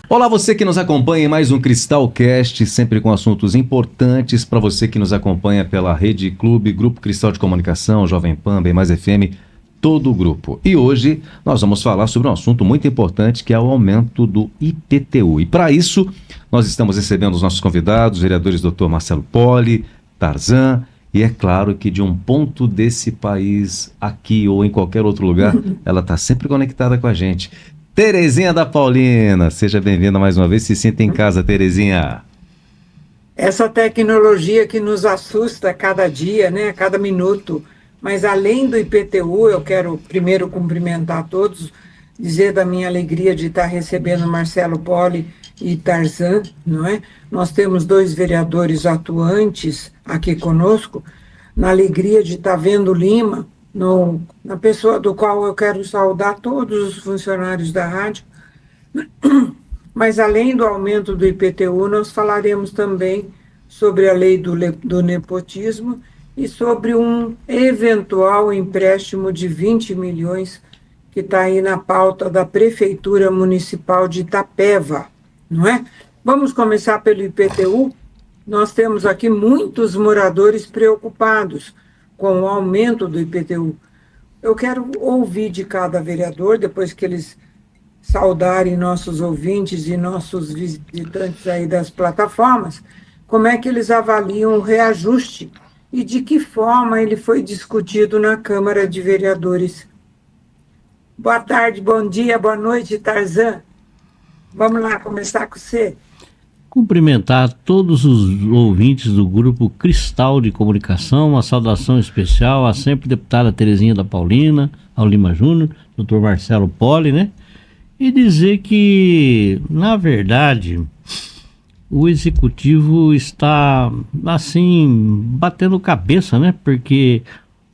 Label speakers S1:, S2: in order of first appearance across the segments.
S1: Olá, você que nos acompanha em mais um Cristalcast, sempre com assuntos importantes para você que nos acompanha pela Rede Clube, Grupo Cristal de Comunicação, Jovem Pan, Bem Mais FM, todo o grupo. E hoje nós vamos falar sobre um assunto muito importante que é o aumento do IPTU. E para isso, nós estamos recebendo os nossos convidados, os vereadores Dr. Marcelo Poli, Tarzan, e é claro que de um ponto desse país, aqui ou em qualquer outro lugar, ela está sempre conectada com a gente. Terezinha da Paulina, seja bem-vinda mais uma vez, se sinta em casa, Terezinha.
S2: Essa tecnologia que nos assusta a cada dia, né, a cada minuto, mas além do IPTU, eu quero primeiro cumprimentar todos, dizer da minha alegria de estar recebendo Marcelo Poli e Tarzan, não é? Nós temos 2 vereadores atuantes aqui conosco, na alegria de estar vendo Lima, na pessoa do qual eu quero saudar todos os funcionários da rádio. Mas além do aumento do IPTU, nós falaremos também sobre a lei do nepotismo e sobre um eventual empréstimo de 20 milhões que está aí na pauta da Prefeitura Municipal de Itapeva, não é? Vamos começar pelo IPTU. Nós temos aqui muitos moradores preocupados com o aumento do IPTU. Eu quero ouvir de cada vereador, depois que eles saudarem nossos ouvintes e nossos visitantes aí das plataformas, como é que eles avaliam o reajuste e de que forma ele foi discutido na Câmara de Vereadores. Boa tarde, bom dia, boa noite, Tarzan. Vamos lá, começar com você.
S3: Cumprimentar todos os ouvintes do Grupo Cristal de Comunicação, uma saudação especial à sempre deputada Terezinha da Paulina, ao Lima Júnior, Dr. Marcelo Poli, né? E dizer que, na verdade, o Executivo está, assim, batendo cabeça, né? Porque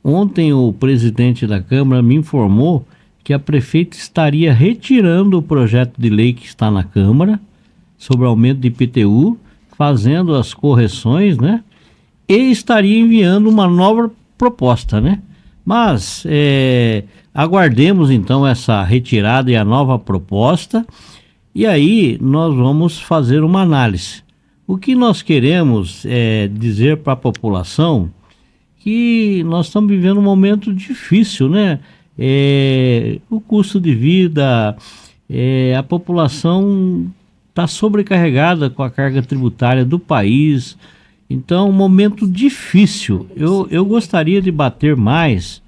S3: ontem o presidente da Câmara me informou que a prefeita estaria retirando o projeto de lei que está na Câmara sobre o aumento de IPTU, fazendo as correções, né? E estaria enviando uma nova proposta, né? Mas aguardemos então essa retirada e a nova proposta, e aí nós vamos fazer uma análise. O que nós queremos é dizer para a população que nós estamos vivendo um momento difícil, né? O custo de vida, a população está sobrecarregada com a carga tributária do país, então um momento difícil. Eu gostaria de bater mais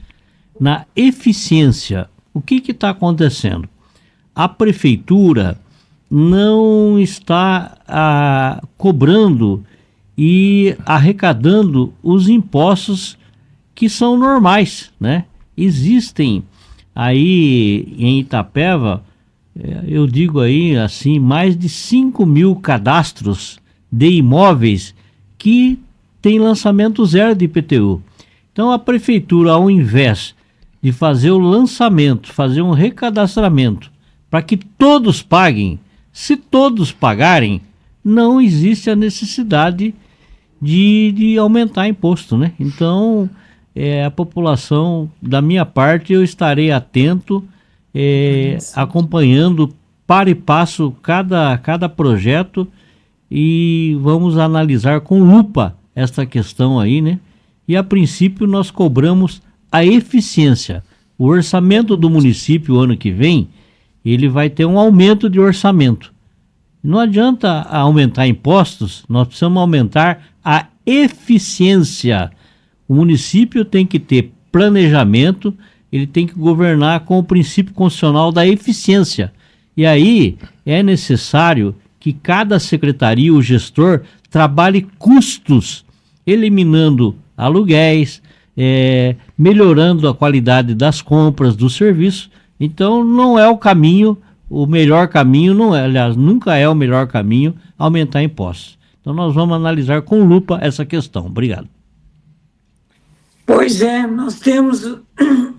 S3: na eficiência. O que está acontecendo? A prefeitura não está cobrando e arrecadando os impostos que são normais, né? Existem aí em Itapeva, eu digo aí assim, mais de 5 mil cadastros de imóveis que tem lançamento zero de IPTU. Então a prefeitura, ao invés de fazer o lançamento, fazer um recadastramento para que todos paguem, se todos pagarem, não existe a necessidade de aumentar imposto, né? Então a população, da minha parte, eu estarei atento, acompanhando para e passo cada projeto, e vamos analisar com lupa esta questão aí, né? E a princípio nós cobramos a eficiência. O orçamento do município ano que vem, ele vai ter um aumento de orçamento. Não adianta aumentar impostos, nós precisamos aumentar a eficiência. O município tem que ter planejamento, ele tem que governar com o princípio constitucional da eficiência. E aí é necessário que cada secretaria, o gestor, trabalhe custos, eliminando aluguéis, melhorando a qualidade das compras, do serviço. Então não é o caminho, o melhor caminho, não é, aliás, nunca é o melhor caminho aumentar impostos. Então nós vamos analisar com lupa essa questão. Obrigado.
S2: Pois é, nós temos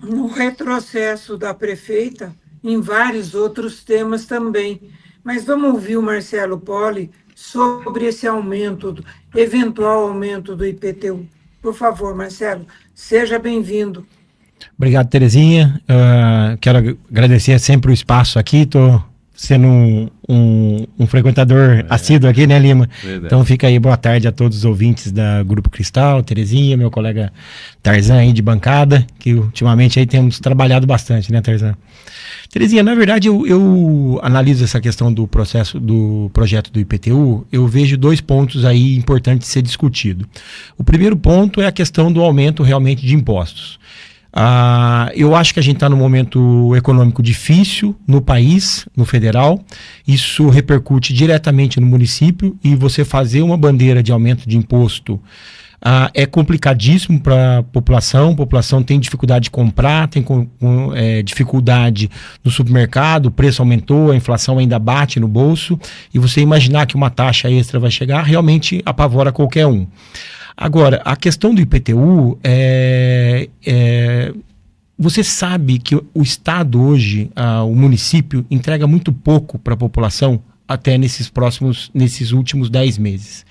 S2: um retrocesso da prefeita em vários outros temas também. Mas vamos ouvir o Marcelo Poli sobre esse eventual aumento do IPTU. Por favor, Marcelo, seja bem-vindo.
S4: Obrigado, Terezinha. Quero agradecer sempre o espaço aqui. Estou sendo um frequentador assíduo aqui, né, Lima?
S1: Verdade.
S4: Então fica aí, boa tarde a todos os ouvintes da Grupo Cristal, Terezinha, meu colega Tarzan aí de bancada, que ultimamente aí temos trabalhado bastante, né, Tarzan? Terezinha, na verdade eu analiso essa questão do processo do projeto do IPTU, eu vejo 2 pontos aí importantes de ser discutido. O primeiro ponto é a questão do aumento realmente de impostos. Eu acho que a gente está num momento econômico difícil no país, no federal. Isso repercute diretamente no município e você fazer uma bandeira de aumento de imposto é complicadíssimo para a população. A população tem dificuldade de comprar, tem dificuldade no supermercado, o preço aumentou, a inflação ainda bate no bolso. E você imaginar que uma taxa extra vai chegar, realmente apavora qualquer um. Agora, a questão do IPTU, você sabe que o Estado hoje, o município, entrega muito pouco para a população até nesses últimos 10 meses.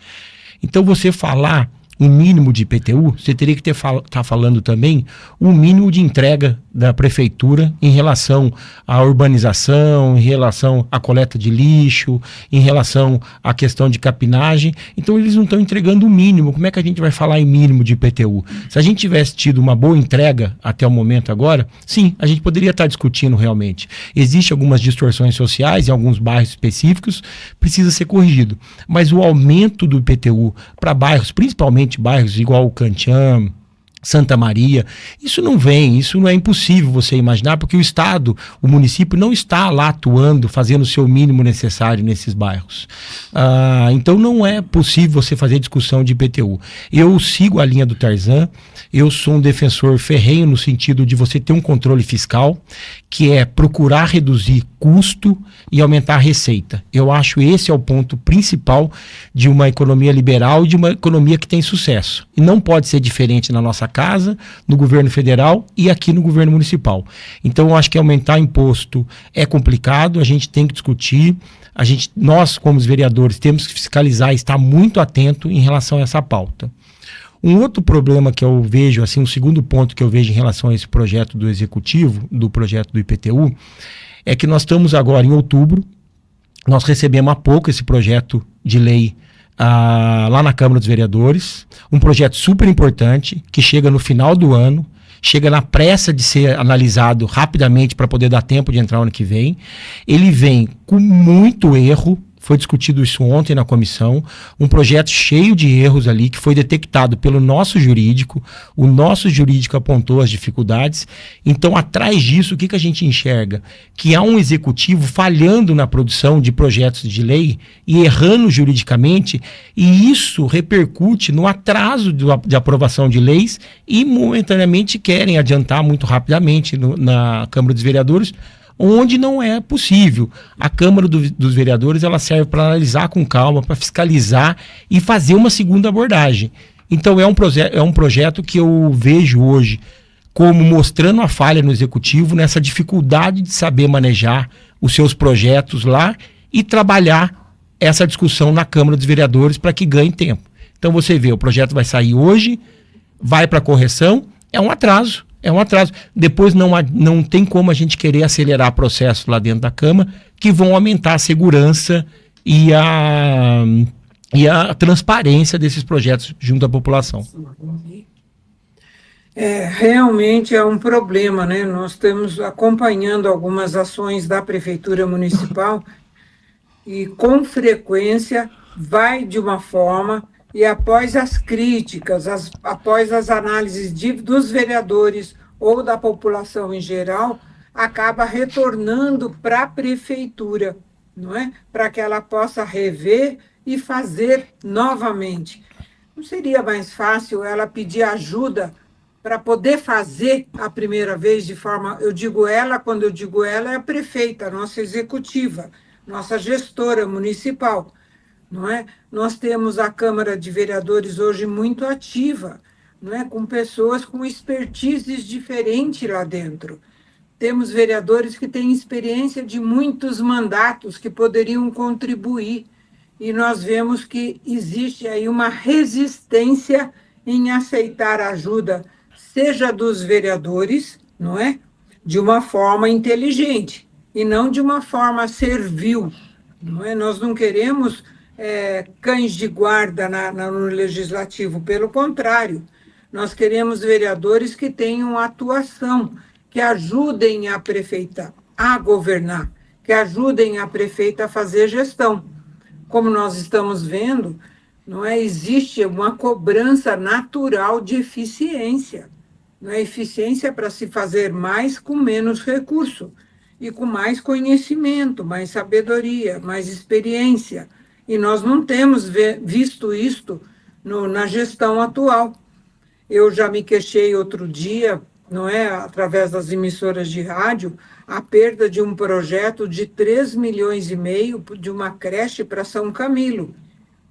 S4: Então, você falar um mínimo de IPTU, você teria que estar falando também o mínimo de entrega da prefeitura em relação à urbanização, em relação à coleta de lixo, em relação à questão de capinagem. Então eles não estão entregando o mínimo. Como é que a gente vai falar em mínimo de IPTU? Se a gente tivesse tido uma boa entrega até o momento agora, sim, a gente poderia estar discutindo realmente. Existem algumas distorções sociais em alguns bairros específicos, precisa ser corrigido. Mas o aumento do IPTU para bairros, principalmente bairros igual o Cantiam, Santa Maria, isso não é impossível você imaginar, porque o Estado, o município não está lá atuando, fazendo o seu mínimo necessário nesses bairros. Então não é possível você fazer discussão de IPTU. Eu sigo a linha do Tarzan, eu sou um defensor ferrenho no sentido de você ter um controle fiscal, que é procurar reduzir custo e aumentar a receita. Eu acho esse é o ponto principal de uma economia liberal e de uma economia que tem sucesso. E não pode ser diferente na nossa casa, no governo federal e aqui no governo municipal. Então eu acho que aumentar imposto é complicado, a gente tem que discutir, nós como os vereadores temos que fiscalizar e estar muito atento em relação a essa pauta. Um outro problema que eu vejo, assim, um segundo ponto que eu vejo em relação a esse projeto do Executivo, do projeto do IPTU, é que nós estamos agora em outubro, nós recebemos há pouco esse projeto de lei lá na Câmara dos Vereadores, um projeto super importante, que chega no final do ano, chega na pressa de ser analisado rapidamente para poder dar tempo de entrar no ano que vem. Ele vem com muito erro, foi discutido isso ontem na comissão, um projeto cheio de erros ali, que foi detectado pelo nosso jurídico, o nosso jurídico apontou as dificuldades. Então, atrás disso, o que a gente enxerga? Que há um executivo falhando na produção de projetos de lei e errando juridicamente, e isso repercute no atraso de aprovação de leis e, momentaneamente, querem adiantar muito rapidamente na Câmara dos Vereadores, onde não é possível. A Câmara dos Vereadores ela serve para analisar com calma, para fiscalizar e fazer uma segunda abordagem. Então é um projeto que eu vejo hoje como mostrando a falha no Executivo, nessa dificuldade de saber manejar os seus projetos lá e trabalhar essa discussão na Câmara dos Vereadores para que ganhe tempo. Então você vê, o projeto vai sair hoje, vai para correção, é um atraso. Depois não tem como a gente querer acelerar processos lá dentro da Câmara que vão aumentar a segurança e a transparência desses projetos junto à população.
S2: Realmente é um problema, né? Nós estamos acompanhando algumas ações da Prefeitura Municipal e, com frequência, vai de uma forma e após as críticas, após as análises dos vereadores ou da população em geral, acaba retornando para a prefeitura, não é? Para que ela possa rever e fazer novamente. Não seria mais fácil ela pedir ajuda para poder fazer a primeira vez de forma... quando eu digo ela, é a prefeita, a nossa executiva, nossa gestora municipal. Não é? Nós temos a Câmara de Vereadores hoje muito ativa, não é? Com pessoas com expertises diferentes lá dentro. Temos vereadores que têm experiência de muitos mandatos que poderiam contribuir, e nós vemos que existe aí uma resistência em aceitar ajuda, seja dos vereadores, não é? De uma forma inteligente. e não de uma forma servil. Não é? Nós não queremos cães de guarda no legislativo, pelo contrário, nós queremos vereadores que tenham atuação, que ajudem a prefeita a governar, que ajudem a prefeita a fazer gestão. Como nós estamos vendo, não é? Existe uma cobrança natural de eficiência. Não é? Eficiência para se fazer mais com menos recurso e com mais conhecimento, mais sabedoria, mais experiência. E nós não temos visto isto na gestão atual. Eu já me queixei outro dia, não é, através das emissoras de rádio, a perda de um projeto de 3,5 milhões de uma creche para São Camilo.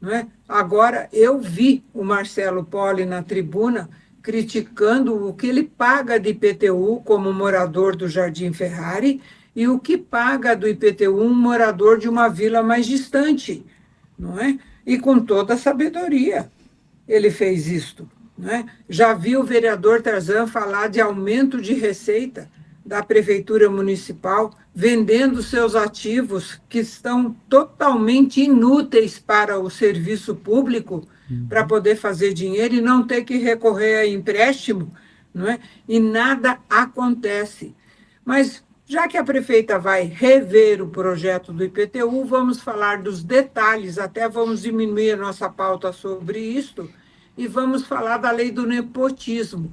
S2: Não é? Agora, eu vi o Marcelo Poli na tribuna criticando o que ele paga de IPTU como morador do Jardim Ferrari e o que paga do IPTU um morador de uma vila mais distante. Não é? E com toda a sabedoria ele fez isto. Não é? Já vi o vereador Tarzan falar de aumento de receita da Prefeitura Municipal, vendendo seus ativos que estão totalmente inúteis para o serviço público, para poder fazer dinheiro e não ter que recorrer a empréstimo, não é? E nada acontece. Mas, já que a prefeita vai rever o projeto do IPTU, vamos falar dos detalhes, até vamos diminuir a nossa pauta sobre isto, e vamos falar da lei do nepotismo,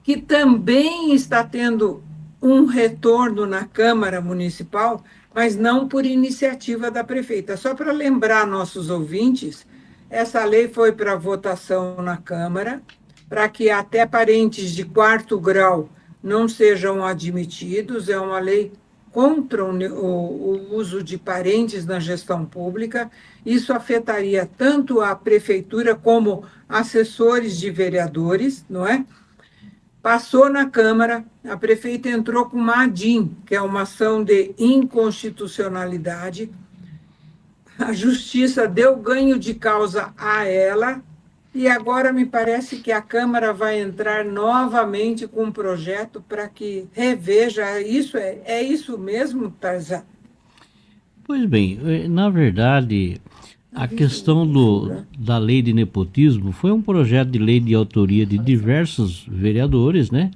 S2: que também está tendo um retorno na Câmara Municipal, mas não por iniciativa da prefeita. Só para lembrar nossos ouvintes, essa lei foi para votação na Câmara, para que até parentes de 4º grau não sejam admitidos. É uma lei contra o uso de parentes na gestão pública. Isso afetaria tanto a prefeitura como assessores de vereadores, não é? Passou na Câmara, a prefeita entrou com uma ADIM, que é uma ação de inconstitucionalidade. A Justiça deu ganho de causa a ela, e agora me parece que a Câmara vai entrar novamente com um projeto para que reveja isso. É isso mesmo, Tarzan?
S3: Pois bem, na verdade, a questão da lei de nepotismo foi um projeto de lei de autoria de diversos vereadores, né?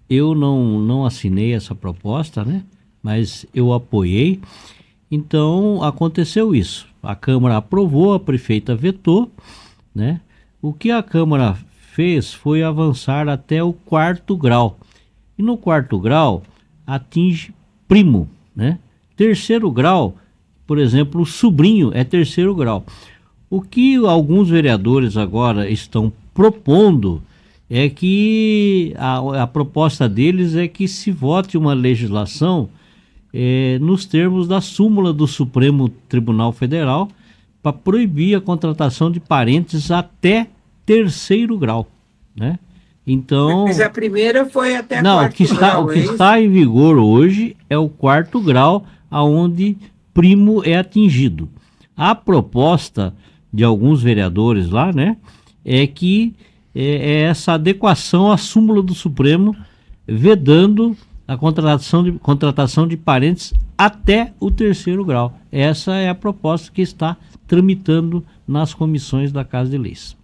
S3: Eu não assinei essa proposta, né? Mas eu apoiei. Então, aconteceu isso. A Câmara aprovou, a prefeita vetou, né? O que a Câmara fez foi avançar até o 4º grau. E no 4º grau, atinge primo, né? 3º grau, por exemplo, o sobrinho é 3º grau. O que alguns vereadores agora estão propondo é que a proposta deles é que se vote uma legislação nos termos da súmula do Supremo Tribunal Federal para proibir a contratação de parentes até 3º grau, né? Então,
S2: mas a primeira foi até
S3: não,
S2: 4º grau.
S3: O que está em vigor hoje é o 4º grau, aonde primo é atingido. A proposta de alguns vereadores lá, né, é que é essa adequação à súmula do Supremo, vedando a contratação de parentes até o 3º grau. Essa é a proposta que está tramitando nas comissões da Casa de Leis.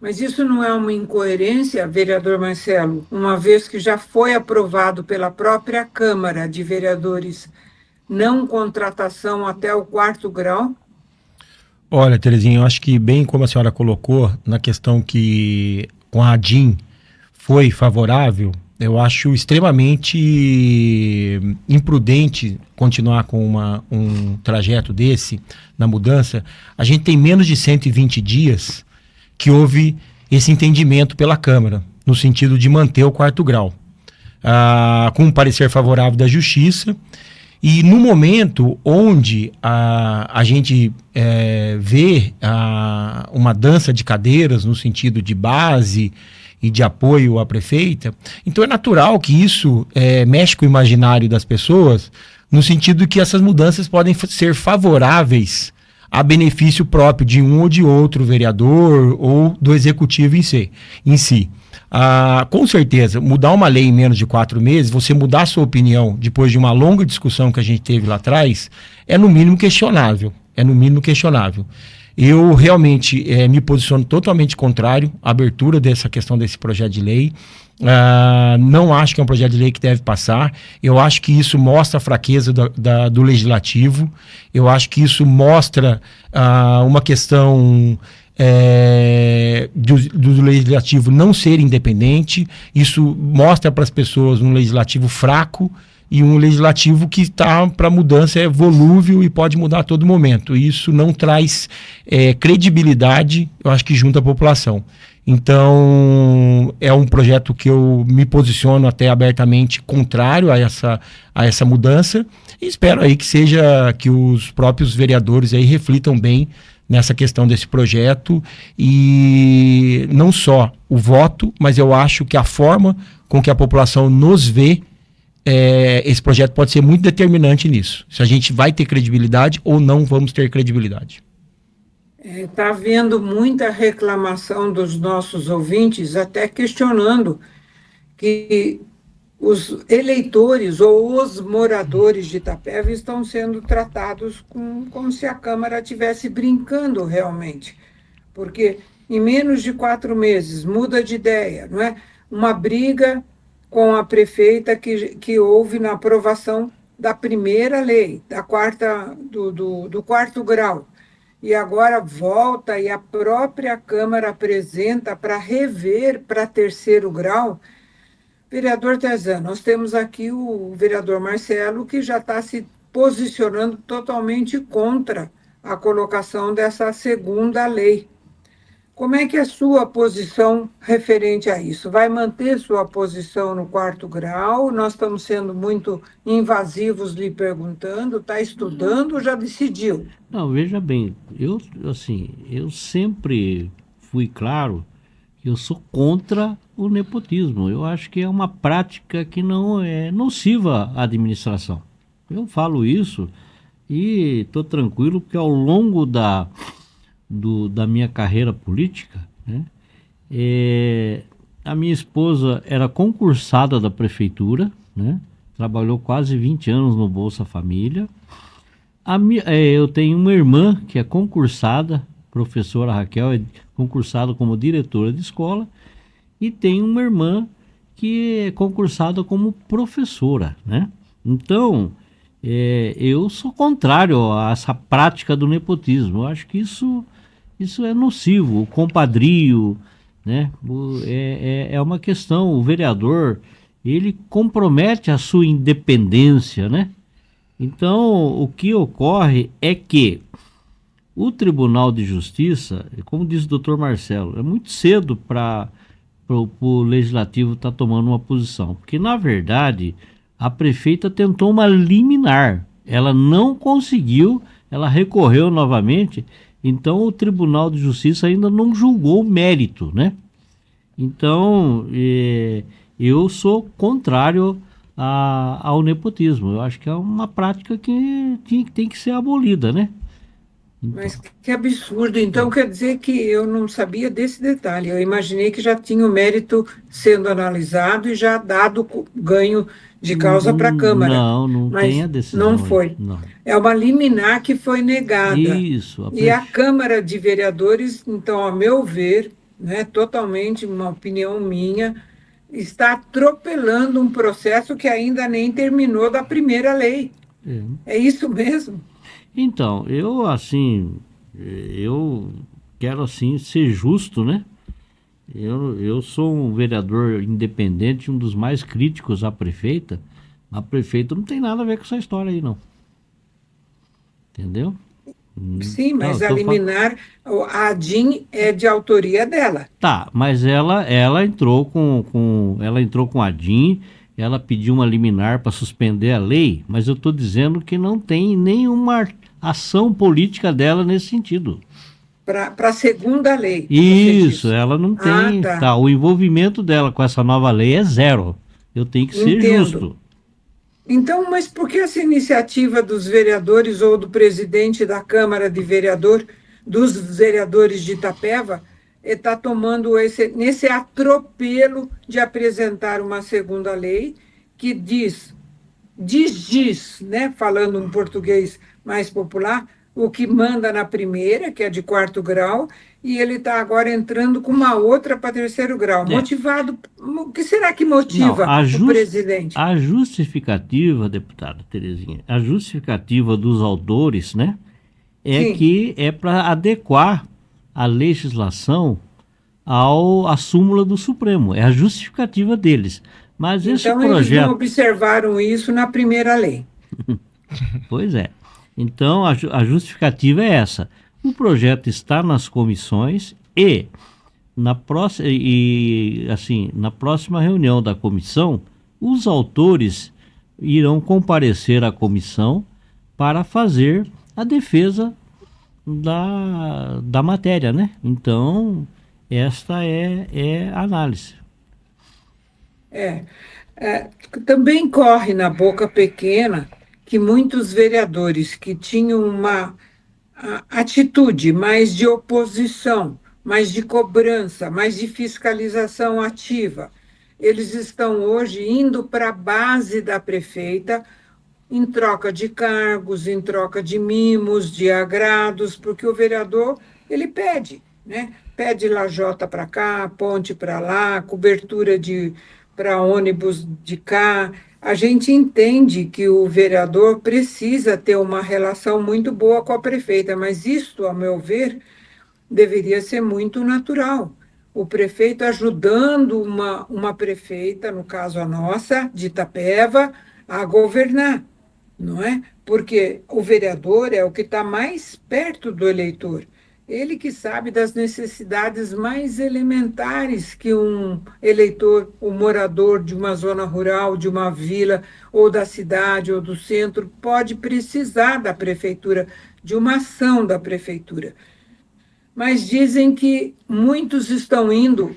S2: Mas isso não é uma incoerência, vereador Marcelo, uma vez que já foi aprovado pela própria Câmara de Vereadores não contratação até o 4º grau?
S4: Olha, Terezinha, eu acho que bem como a senhora colocou, na questão que com a ADIM foi favorável, eu acho extremamente imprudente continuar com um trajeto desse, na mudança. A gente tem menos de 120 dias que houve esse entendimento pela Câmara, no sentido de manter o 4º grau, com um parecer favorável da Justiça. E no momento onde a gente vê uma dança de cadeiras no sentido de base e de apoio à prefeita, então é natural que isso mexe com o imaginário das pessoas, no sentido que essas mudanças podem ser favoráveis a benefício próprio de um ou de outro vereador ou do executivo em si. Com certeza, mudar uma lei em menos de 4 meses, você mudar a sua opinião depois de uma longa discussão que a gente teve lá atrás, é no mínimo questionável. Eu realmente me posiciono totalmente contrário à abertura dessa questão desse projeto de lei. Não acho que é um projeto de lei que deve passar. Eu acho que isso mostra a fraqueza do legislativo. Eu acho que isso mostra uma questão do legislativo não ser independente. Isso mostra para as pessoas um legislativo fraco e um legislativo que está para mudança, é volúvel e pode mudar a todo momento. Isso não traz credibilidade, eu acho que junto à população. Então, é um projeto que eu me posiciono até abertamente contrário a essa mudança, e espero aí que os próprios vereadores aí reflitam bem nessa questão desse projeto, e não só o voto, mas eu acho que a forma com que a população nos vê, esse projeto pode ser muito determinante nisso. Se a gente vai ter credibilidade ou não vamos ter credibilidade.
S2: Está havendo muita reclamação dos nossos ouvintes, até questionando que os eleitores ou os moradores de Itapeva estão sendo tratados como se a Câmara estivesse brincando realmente. Porque em menos de 4 meses muda de ideia, não é? Uma briga com a prefeita que houve na aprovação da primeira lei, do quarto grau. E agora volta e a própria Câmara apresenta para rever para 3º grau. Vereador Tezan, nós temos aqui o vereador Marcelo, que já está se posicionando totalmente contra a colocação dessa 2ª lei. Como é que é a sua posição referente a isso? Vai manter sua posição no 4º grau? Nós estamos sendo muito invasivos lhe perguntando, está estudando ou já decidiu?
S3: Não, veja bem, eu sempre fui claro que eu sou contra o nepotismo. Eu acho que é uma prática que não é nociva à administração. Eu falo isso e estou tranquilo, porque ao longo da minha carreira política, né, a minha esposa era concursada da prefeitura, né, trabalhou quase 20 anos no Bolsa Família. Eu tenho uma irmã que é concursada, professora Raquel, é concursada como diretora de escola, e tem uma irmã que é concursada como professora, né? Então, eu sou contrário a essa prática do nepotismo. Eu acho que isso é nocivo. O compadrio, né? É uma questão. O vereador, ele compromete a sua independência, né? Então, o que ocorre é que o Tribunal de Justiça, como diz o doutor Marcelo, é muito cedo para o Legislativo estar tomando uma posição. Porque, na verdade, a prefeita tentou uma liminar. Ela não conseguiu, ela recorreu novamente. Então, o Tribunal de Justiça ainda não julgou o mérito, né? Então, eu sou contrário ao nepotismo. Eu acho que é uma prática que tem que ser abolida, né? Então.
S2: Mas que absurdo. Então, quer dizer que eu não sabia desse detalhe. Eu imaginei que já tinha o mérito sendo analisado e já dado ganho de causa para a Câmara.
S3: Não tem a decisão.
S2: Não foi.
S3: Não.
S2: É uma liminar que foi negada.
S3: Isso.
S2: E a Câmara de Vereadores, então, ao meu ver, né, totalmente uma opinião minha, está atropelando um processo que ainda nem terminou da primeira lei. É isso mesmo?
S3: Então, eu quero assim ser justo, né? Eu sou um vereador independente, um dos mais críticos à prefeita. A prefeita não tem nada a ver com essa história aí, não. Entendeu?
S2: Sim, mas a liminar, a ADIM é de autoria dela.
S3: Tá, mas ela entrou com a ADIM, ela pediu uma liminar para suspender a lei, mas eu estou dizendo que não tem nenhuma ação política dela nesse sentido.
S2: Para a 2ª lei.
S3: Isso, ela não tem. Tá, o envolvimento dela com essa nova lei é zero. Eu tenho que ser justo.
S2: Então, mas por que essa iniciativa dos vereadores ou do presidente da Câmara de dos vereadores de Itapeva, está tomando nesse atropelo de apresentar uma segunda lei que diz, né, falando um português mais popular, o que manda na primeira, que é de 4º grau, e ele está agora entrando com uma outra para 3º grau. Motivado, o que será que motiva o presidente?
S3: A justificativa, deputada Terezinha, a justificativa dos autores, né,
S2: Sim.
S3: que é para adequar a legislação à súmula do Supremo. É a justificativa deles. Mas esse
S2: então,
S3: projeto...
S2: eles não observaram isso na primeira lei.
S3: Pois é. Então, a justificativa é essa. O projeto está nas comissões e na próxima reunião da comissão, os autores irão comparecer à comissão para fazer a defesa da matéria, né? Então, esta é a análise.
S2: Também corre na boca pequena que muitos vereadores que tinham uma atitude mais de oposição, mais de cobrança, mais de fiscalização ativa, eles estão hoje indo para a base da prefeita em troca de cargos, em troca de mimos, de agrados, porque o vereador, ele pede, né? Pede lajota para cá, ponte para lá, cobertura para ônibus de cá. A gente entende que o vereador precisa ter uma relação muito boa com a prefeita, mas isto, ao meu ver, deveria ser muito natural. O prefeito ajudando uma prefeita, no caso a nossa, de Itapeva, a governar, não é? Porque o vereador é o que está mais perto do eleitor. Ele que sabe das necessidades mais elementares que um eleitor, um morador de uma zona rural, de uma vila, ou da cidade, ou do centro, pode precisar da prefeitura, de uma ação da prefeitura. Mas dizem que muitos estão indo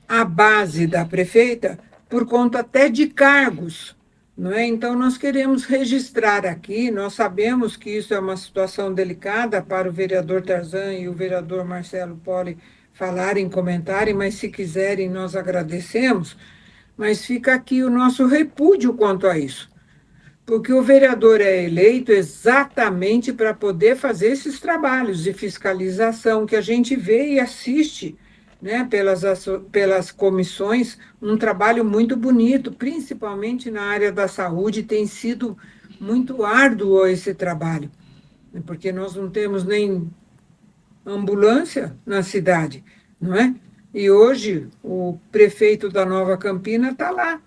S2: à base da prefeita por conta até de cargos, não é? Então, nós queremos registrar aqui, nós sabemos que isso é uma situação delicada para o vereador Tarzan e o vereador Marcelo Poli falarem, comentarem, mas se quiserem, nós agradecemos, mas fica aqui o nosso repúdio quanto a isso, porque o vereador é eleito exatamente para poder fazer esses trabalhos de fiscalização que a gente vê e assiste, né, pelas comissões, um trabalho muito bonito, principalmente na área da saúde, tem sido muito árduo esse trabalho, porque nós não temos nem ambulância na cidade, não é? E hoje o prefeito da Nova Campina está lá,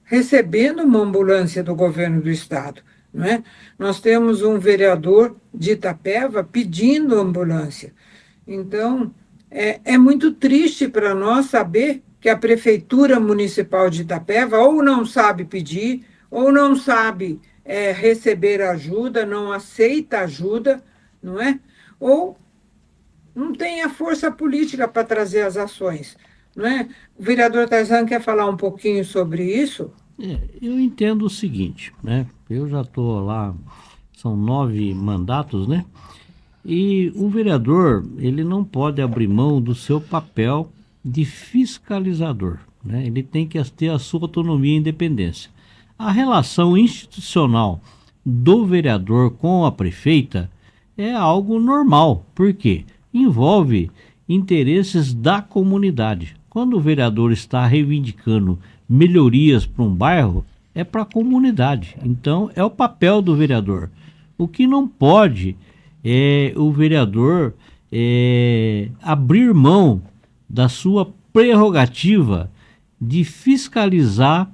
S2: recebendo uma ambulância do governo do estado, não é? Nós temos um vereador de Itapeva pedindo ambulância. Então, é muito triste para nós saber que a Prefeitura Municipal de Itapeva ou não sabe pedir, ou não sabe receber ajuda, não aceita ajuda, não é? Ou não tem a força política para trazer as ações, não é? O vereador Tarzan quer falar um pouquinho sobre isso?
S3: Eu entendo o seguinte, né? Eu já estou lá, são 9 mandatos, né? E o vereador, ele não pode abrir mão do seu papel de fiscalizador, né? Ele tem que ter a sua autonomia e independência. A relação institucional do vereador com a prefeita é algo normal, porque envolve interesses da comunidade. Quando o vereador está reivindicando melhorias para um bairro, é para a comunidade. Então, é o papel do vereador. O que não pode o vereador abrir mão da sua prerrogativa de fiscalizar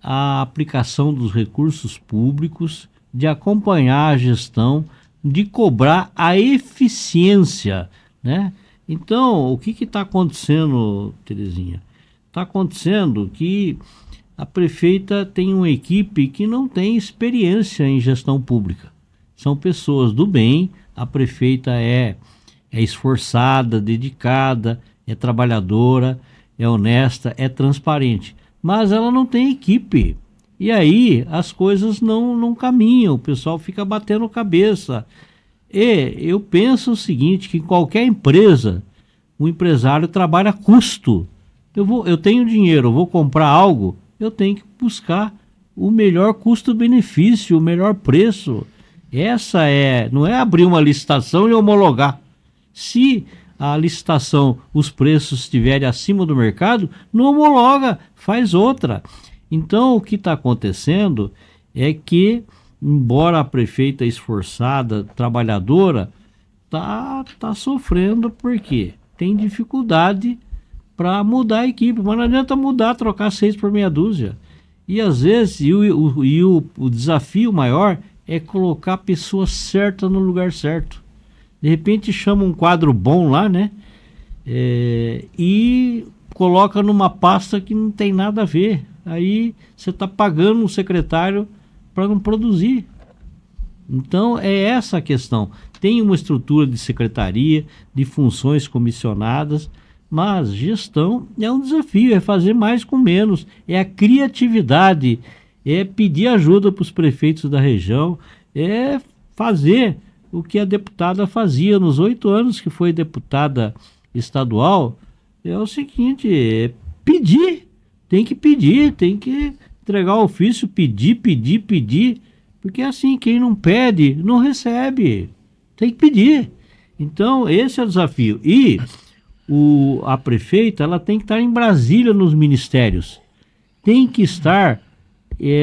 S3: a aplicação dos recursos públicos, de acompanhar a gestão, de cobrar a eficiência, né? Então, o que está acontecendo, Terezinha? Está acontecendo que a prefeita tem uma equipe que não tem experiência em gestão pública. São pessoas do bem, a prefeita é esforçada, dedicada, é trabalhadora, é honesta, é transparente, mas ela não tem equipe. E aí as coisas não caminham, o pessoal fica batendo cabeça. E eu penso o seguinte, que qualquer empresa o empresário trabalha a custo. Eu tenho dinheiro, eu vou comprar algo, eu tenho que buscar o melhor custo-benefício, o melhor preço. Não é abrir uma licitação e homologar. Se a licitação, os preços estiverem acima do mercado, não homologa, faz outra. Então, o que está acontecendo é que, embora a prefeita esforçada, trabalhadora, tá sofrendo porque tem dificuldade para mudar a equipe. Mas não adianta mudar, trocar 6 por meia dúzia. E às vezes, o desafio maior é colocar a pessoa certa no lugar certo. De repente chama um quadro bom lá, né? E coloca numa pasta que não tem nada a ver. Aí você está pagando um secretário para não produzir. Então é essa a questão. Tem uma estrutura de secretaria, de funções comissionadas, mas gestão é um desafio, é fazer mais com menos, é a criatividade, é pedir ajuda para os prefeitos da região, é fazer o que a deputada fazia nos 8 anos que foi deputada estadual. É o seguinte, é pedir, tem que entregar o ofício, pedir, porque assim, quem não pede, não recebe, tem que pedir. Então, esse é o desafio. E a prefeita, ela tem que estar em Brasília nos ministérios, tem que estar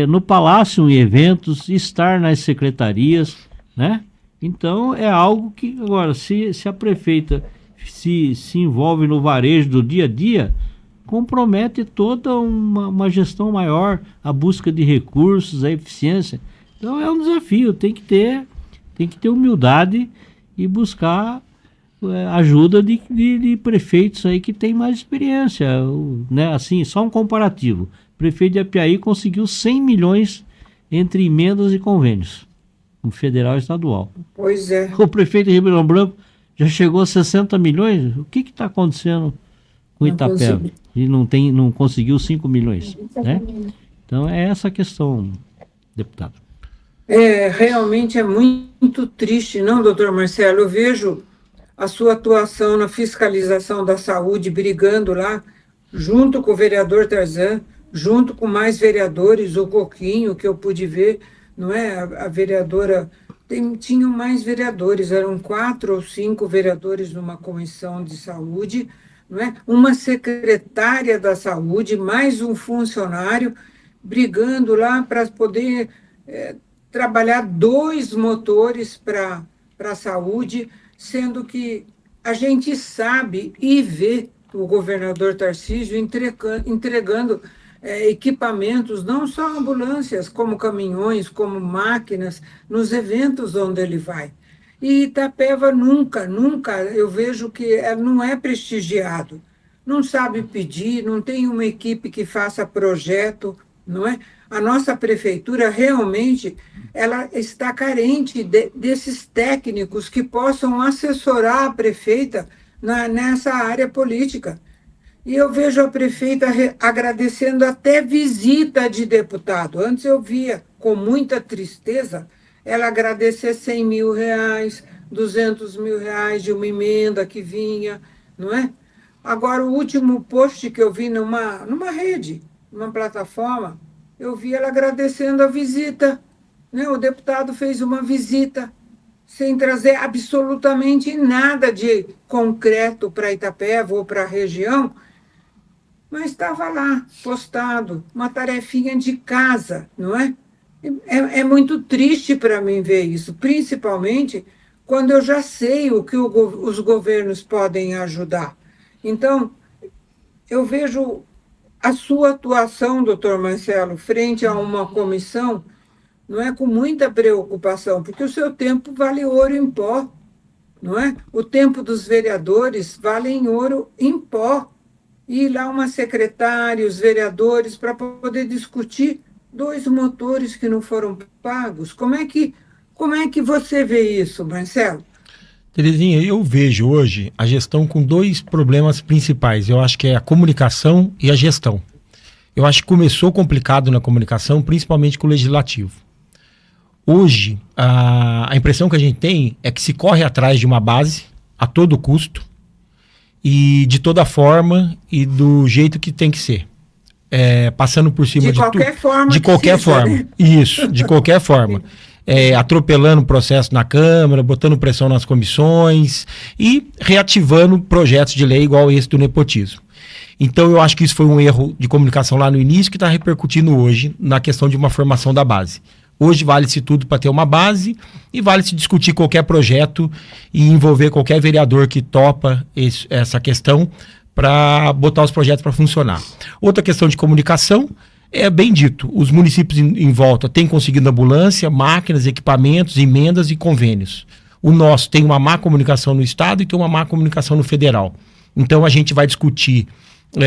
S3: no Palácio em eventos, estar nas secretarias, né? Então é algo que, agora, se a prefeita se envolve no varejo do dia a dia, compromete toda uma gestão maior, a busca de recursos, a eficiência. Então é um desafio, tem que ter humildade e buscar ajuda de prefeitos aí que tem mais experiência, né? Assim, só um comparativo. O prefeito de Apiaí conseguiu 100 milhões entre emendas e convênios, no federal e estadual.
S2: Pois é.
S3: O prefeito de Ribeirão Branco já chegou a 60 milhões. O que está acontecendo com Itapeva? E não conseguiu 5 milhões, né? Então é essa a questão, deputado.
S2: Realmente é muito triste, não, doutor Marcelo? Eu vejo a sua atuação na fiscalização da saúde, brigando lá, junto com o vereador Tarzan, junto com mais vereadores, o Coquinho, que eu pude ver, não é? A vereadora, tinham mais vereadores, eram 4 ou 5 vereadores numa comissão de saúde, não é? Uma secretária da saúde, mais um funcionário, brigando lá para poder trabalhar 2 motores para a saúde, sendo que a gente sabe e vê o governador Tarcísio entregando equipamentos, não só ambulâncias, como caminhões, como máquinas, nos eventos onde ele vai. E Itapeva nunca, eu vejo que não é prestigiado, não sabe pedir, não tem uma equipe que faça projeto, não é? A nossa prefeitura realmente ela está carente desses técnicos que possam assessorar a prefeita nessa área política. E eu vejo a prefeita agradecendo até visita de deputado. Antes eu via, com muita tristeza, ela agradecer 100 mil reais, 200 mil reais de uma emenda que vinha, não é? Agora, o último post que eu vi numa rede, numa plataforma, eu vi ela agradecendo a visita, né? O deputado fez uma visita sem trazer absolutamente nada de concreto para Itapeva ou para a região, mas estava lá, postado, uma tarefinha de casa, não é? É muito triste para mim ver isso, principalmente quando eu já sei o que os governos podem ajudar. Então, eu vejo a sua atuação, doutor Marcelo, frente a uma comissão, não é, com muita preocupação, porque o seu tempo vale ouro em pó, não é? O tempo dos vereadores vale em ouro em pó. E lá uma secretária, os vereadores, para poder discutir 2 motores que não foram pagos. Como é que você vê isso, Marcelo?
S4: Terezinha, eu vejo hoje a gestão com 2 problemas principais. Eu acho que é a comunicação e a gestão. Eu acho que começou complicado na comunicação, principalmente com o legislativo. Hoje, a impressão que a gente tem é que se corre atrás de uma base a todo custo e de toda forma e do jeito que tem que ser. Passando por cima
S2: de qualquer forma.
S4: De qualquer forma.
S2: Né?
S4: Isso, de qualquer forma. Atropelando o processo na Câmara, botando pressão nas comissões e reativando projetos de lei igual esse do nepotismo. Então, eu acho que isso foi um erro de comunicação lá no início que está repercutindo hoje na questão de uma formação da base. Hoje vale-se tudo para ter uma base e vale-se discutir qualquer projeto e envolver qualquer vereador que topa essa questão para botar os projetos para funcionar. Outra questão de comunicação é bem dito, os municípios em volta têm conseguido ambulância, máquinas, equipamentos, emendas e convênios. O nosso tem uma má comunicação no estado e tem uma má comunicação no federal. Então a gente vai discutir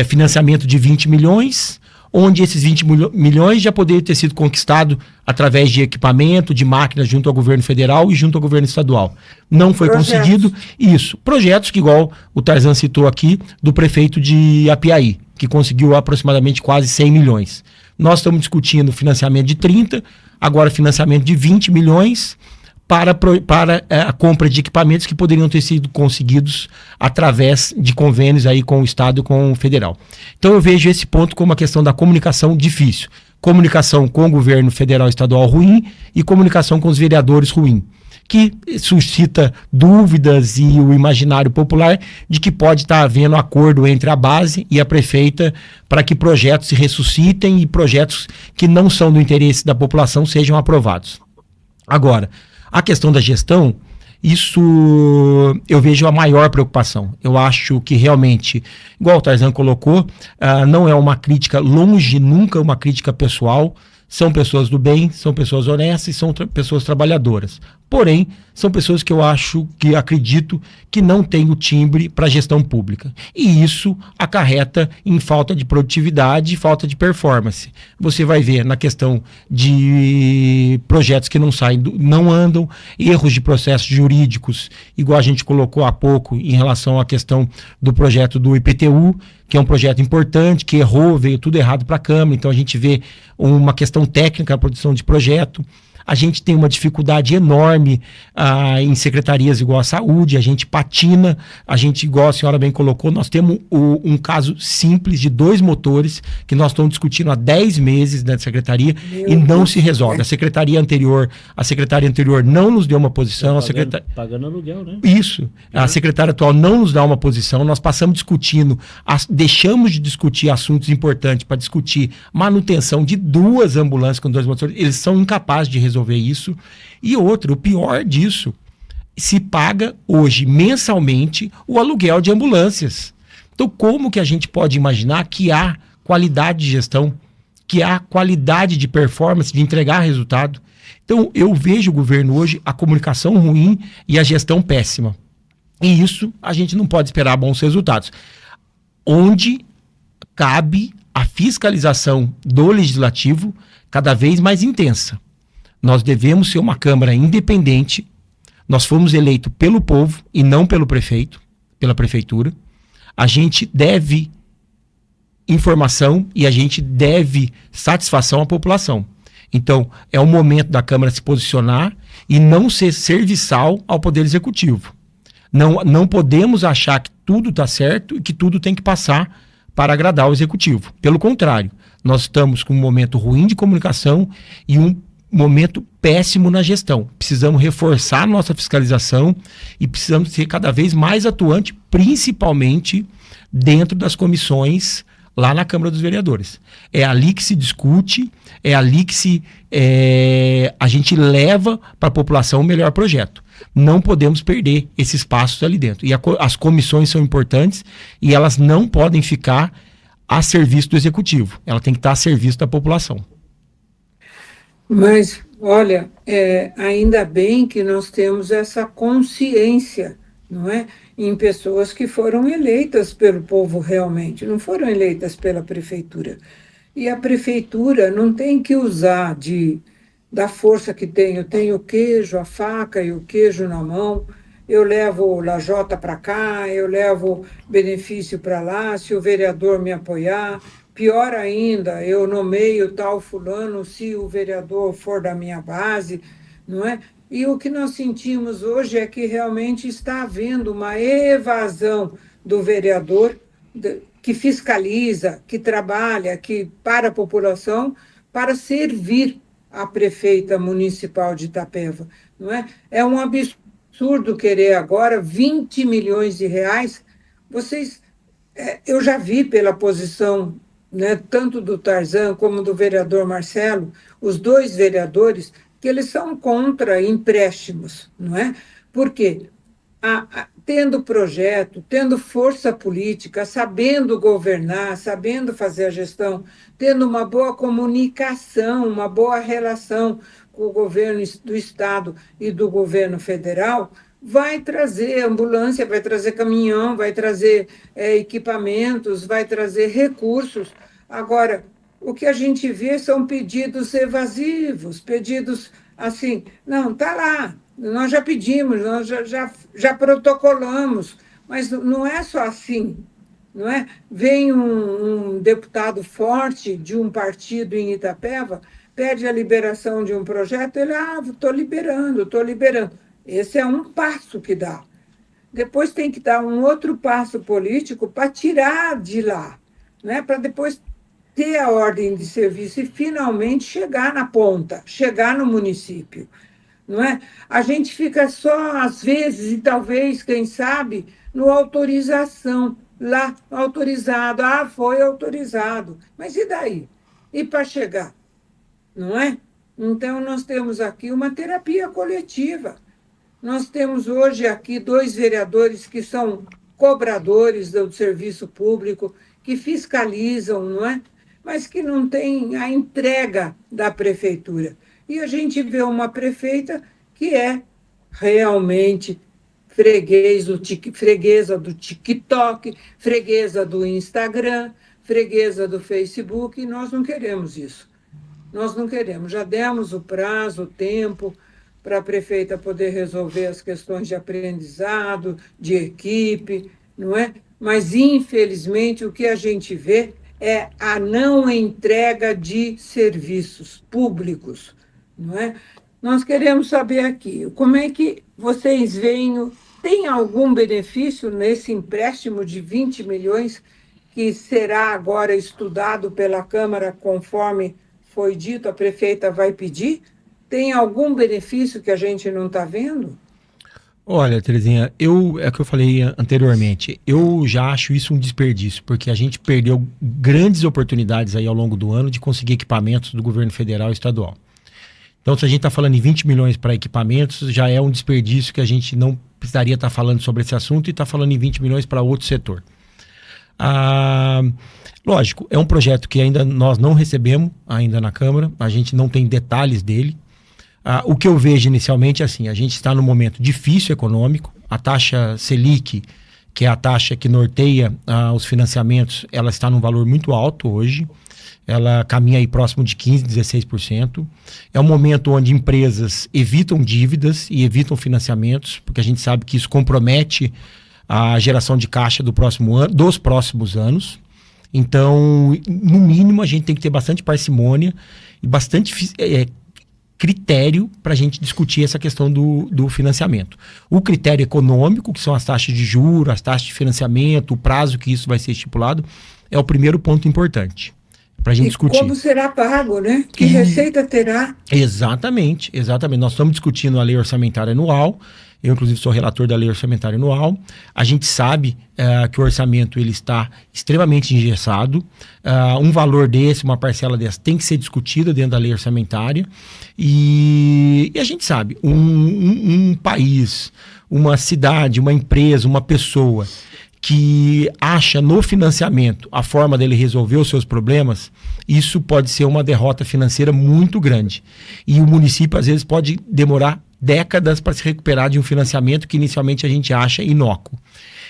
S4: financiamento de 20 milhões, onde esses 20 milhões já poderiam ter sido conquistados através de equipamento, de máquinas junto ao governo federal e junto ao governo estadual. Não foi conseguido isso. Projetos que, igual o Tarzan citou aqui, do prefeito de Apiaí, que conseguiu aproximadamente quase 100 milhões. Nós estamos discutindo financiamento de 30, agora financiamento de 20 milhões para a compra de equipamentos que poderiam ter sido conseguidos através de convênios aí com o Estado e com o Federal. Então eu vejo esse ponto como a questão da comunicação difícil. Comunicação com o governo federal e estadual ruim e comunicação com os vereadores ruim, que suscita dúvidas e o imaginário popular de que pode estar havendo acordo entre a base e a prefeita para que projetos se ressuscitem e projetos que não são do interesse da população sejam aprovados. Agora, a questão da gestão, isso eu vejo a maior preocupação. Eu acho que realmente, igual o Tarzan colocou, não é uma crítica, longe nunca uma crítica pessoal. São pessoas do bem, são pessoas honestas e são pessoas trabalhadoras. Porém, são pessoas que eu acredito que não têm o timbre para a gestão pública. E isso acarreta em falta de produtividade e falta de performance. Você vai ver na questão de projetos que não saem, não andam, erros de processos jurídicos, igual a gente colocou há pouco em relação à questão do projeto do IPTU, que é um projeto importante, que errou, veio tudo errado para a Câmara. Então a gente vê uma questão técnica na produção de projeto. A gente tem uma dificuldade enorme em secretarias igual a saúde, a gente patina, a gente, igual a senhora bem colocou, nós temos um caso simples de 2 motores que nós estamos discutindo há 10 meses na secretaria e não se resolve. A secretária anterior não nos deu uma posição.
S3: Pagando aluguel, né?
S4: Isso. A secretária atual não nos dá uma posição, nós passamos discutindo, deixamos de discutir assuntos importantes para discutir manutenção de 2 ambulâncias com 2 motores, eles são incapazes de resolver isso. E outro, o pior disso, se paga hoje mensalmente o aluguel de ambulâncias. Então, como que a gente pode imaginar que há qualidade de gestão, que há qualidade de performance, de entregar resultado? Então, eu vejo o governo hoje, a comunicação ruim e a gestão péssima. E isso a gente não pode esperar bons resultados. Onde cabe a fiscalização do legislativo cada vez mais intensa. Nós devemos ser uma Câmara independente. Nós fomos eleitos pelo povo e não pelo prefeito, pela prefeitura. A gente deve informação e a gente deve satisfação à população. Então, é o momento da Câmara se posicionar e não ser serviçal ao Poder Executivo. Não podemos achar que tudo está certo e que tudo tem que passar para agradar o Executivo. Pelo contrário, nós estamos com um momento ruim de comunicação e um momento péssimo na gestão. Precisamos reforçar nossa fiscalização e precisamos ser cada vez mais atuante, principalmente dentro das comissões lá na Câmara dos Vereadores. É ali que se discute, é ali que a gente leva para a população o melhor projeto. Não podemos perder esses passos ali dentro. E as comissões são importantes e elas não podem ficar a serviço do Executivo. Ela tem que estar a serviço da população.
S2: Mas, olha, ainda bem que nós temos essa consciência, não é? Em pessoas que foram eleitas pelo povo realmente, não foram eleitas pela prefeitura. E a prefeitura não tem que usar da força que tem. Eu tenho o queijo, a faca e o queijo na mão, eu levo lajota para cá, eu levo benefício para lá, se o vereador me apoiar. Pior ainda, eu nomeio tal fulano se o vereador for da minha base, não é? E o que nós sentimos hoje é que realmente está havendo uma evasão do vereador, que fiscaliza, que trabalha, que para a população, para servir a prefeita municipal de Itapeva, não é? É um absurdo querer agora 20 milhões de reais. Eu já vi pela posição, né, tanto do Tarzan como do vereador Marcelo, os dois vereadores, que eles são contra empréstimos, não é? Por quê? Tendo projeto, tendo força política, sabendo governar, sabendo fazer a gestão, tendo uma boa comunicação, uma boa relação com o governo do Estado e do governo federal, vai trazer ambulância, vai trazer caminhão, vai trazer equipamentos, vai trazer recursos. Agora, o que a gente vê são pedidos evasivos, pedidos assim, não, está lá, nós já pedimos, nós já protocolamos, mas não é só assim, não é? Vem um deputado forte de um partido em Itapeva, pede a liberação de um projeto, ele, estou liberando. Esse é um passo que dá. Depois tem que dar um outro passo político para tirar de lá, né? Para depois ter a ordem de serviço e finalmente chegar na ponta, chegar no município. Não é? A gente fica só, às vezes, e talvez, quem sabe, no autorização, lá, autorizado. Foi autorizado. Mas e daí? E para chegar? Não é? Então, nós temos aqui uma terapia coletiva. Nós temos hoje aqui 2 vereadores que são cobradores do serviço público, que fiscalizam, não é? Mas que não têm a entrega da prefeitura. E a gente vê uma prefeita que é realmente freguesa do TikTok, freguesa do Instagram, freguesa do Facebook, e nós não queremos isso. Nós não queremos. Já demos o prazo, o tempo para a prefeita poder resolver as questões de aprendizado, de equipe, não é? Mas, infelizmente, o que a gente vê é a não entrega de serviços públicos, não é? Nós queremos saber aqui, como é que vocês veem, tem algum benefício nesse empréstimo de 20 milhões que será agora estudado pela Câmara conforme foi dito, a prefeita vai pedir? Tem algum benefício que a gente não está vendo?
S4: Olha, Terezinha, é o que eu falei anteriormente, eu já acho isso um desperdício, porque a gente perdeu grandes oportunidades aí ao longo do ano de conseguir equipamentos do governo federal e estadual. Então, se a gente está falando em 20 milhões para equipamentos, já é um desperdício que a gente não precisaria estar falando sobre esse assunto e está falando em 20 milhões para outro setor. Lógico, é um projeto que ainda nós não recebemos ainda na Câmara, a gente não tem detalhes dele. O que eu vejo inicialmente é assim, a gente está num momento difícil econômico, a taxa Selic, que é a taxa que norteia os financiamentos, ela está num valor muito alto hoje, ela caminha aí próximo de 15%, 16%. É um momento onde empresas evitam dívidas e evitam financiamentos, porque a gente sabe que isso compromete a geração de caixa do próximo ano, dos próximos anos. Então, no mínimo, a gente tem que ter bastante parcimônia e bastante critério para a gente discutir essa questão do financiamento. O critério econômico, que são as taxas de juros, as taxas de financiamento, o prazo que isso vai ser estipulado, é o primeiro ponto importante para a gente discutir.
S2: Como será pago, né? Que receita terá?
S4: Exatamente. Nós estamos discutindo a lei orçamentária anual. Eu, inclusive, sou relator da lei orçamentária anual. A gente sabe que o orçamento ele está extremamente engessado. Um valor desse, uma parcela dessa, tem que ser discutida dentro da lei orçamentária. E a gente sabe, um país, uma cidade, uma empresa, uma pessoa que acha no financiamento a forma dele resolver os seus problemas, isso pode ser uma derrota financeira muito grande. E o município, às vezes, pode demorar décadas para se recuperar de um financiamento que inicialmente a gente acha inócuo.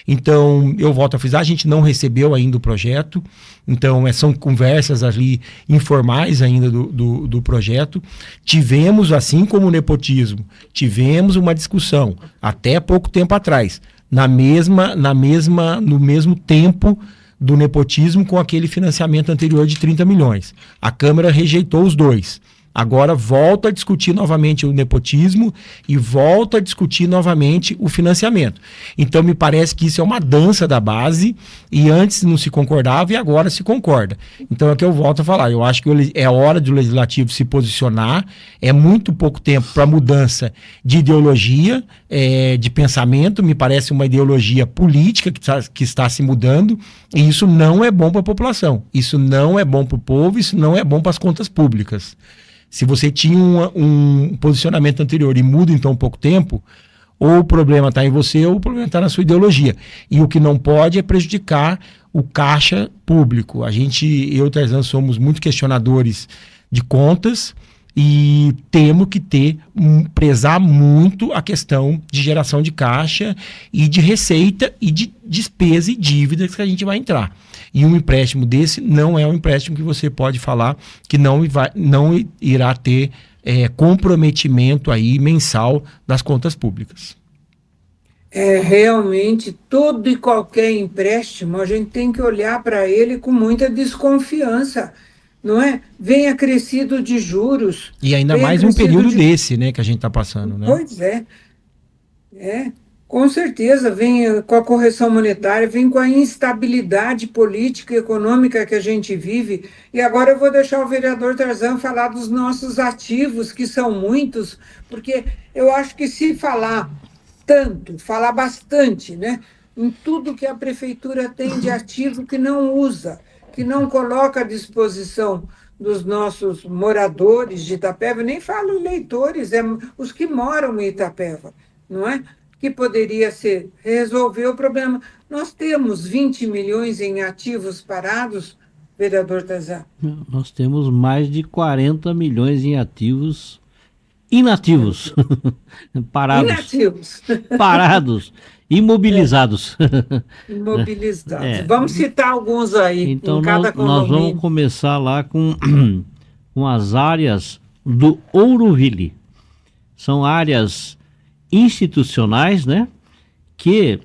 S4: Então, eu volto a frisar, a gente não recebeu ainda o projeto, então são conversas ali informais ainda do projeto. Tivemos, assim como o nepotismo, tivemos uma discussão até pouco tempo atrás, no mesmo tempo do nepotismo com aquele financiamento anterior de 30 milhões. A Câmara rejeitou os dois. Agora volta a discutir novamente o nepotismo e volta a discutir novamente o financiamento. Então me parece que isso é uma dança da base e antes não se concordava e agora se concorda. Então é o que eu volto a falar. Eu acho que é hora do Legislativo se posicionar. É muito pouco tempo para mudança de ideologia, de pensamento. Me parece uma ideologia política que está se mudando e isso não é bom para a população. Isso não é bom para o povo, isso não é bom para as contas públicas. Se você tinha um posicionamento anterior e muda em tão pouco tempo, ou o problema está em você ou o problema está na sua ideologia. E o que não pode é prejudicar o caixa público. Eu e o Tarzan somos muito questionadores de contas e temos que prezar muito a questão de geração de caixa e de receita e de despesa e dívidas que a gente vai entrar. E um empréstimo desse não é um empréstimo que você pode falar que não irá ter comprometimento aí mensal das contas públicas.
S2: Realmente, todo e qualquer empréstimo, a gente tem que olhar para ele com muita desconfiança, não é? Vem acrescido de juros.
S4: E ainda mais um período desse, né, que a gente está passando, né?
S2: Pois é. Com certeza, vem com a correção monetária, vem com a instabilidade política e econômica que a gente vive. E agora eu vou deixar o vereador Tarzan falar dos nossos ativos, que são muitos, porque eu acho que se falar bastante, né, em tudo que a prefeitura tem de ativo que não usa, que não coloca à disposição dos nossos moradores de Itapeva, nem falo eleitores, os que moram em Itapeva, não é? Que poderia resolver o problema. Nós temos 20 milhões em ativos parados, vereador Tarzan?
S3: Nós temos mais de 40 milhões em ativos inativos, parados.
S2: Inativos.
S3: Parados, imobilizados.
S2: Imobilizados. Vamos citar alguns aí,
S3: então,
S2: em cada condomínio.
S3: Nós vamos começar lá com as áreas do Ouroville. São áreas institucionais, né, que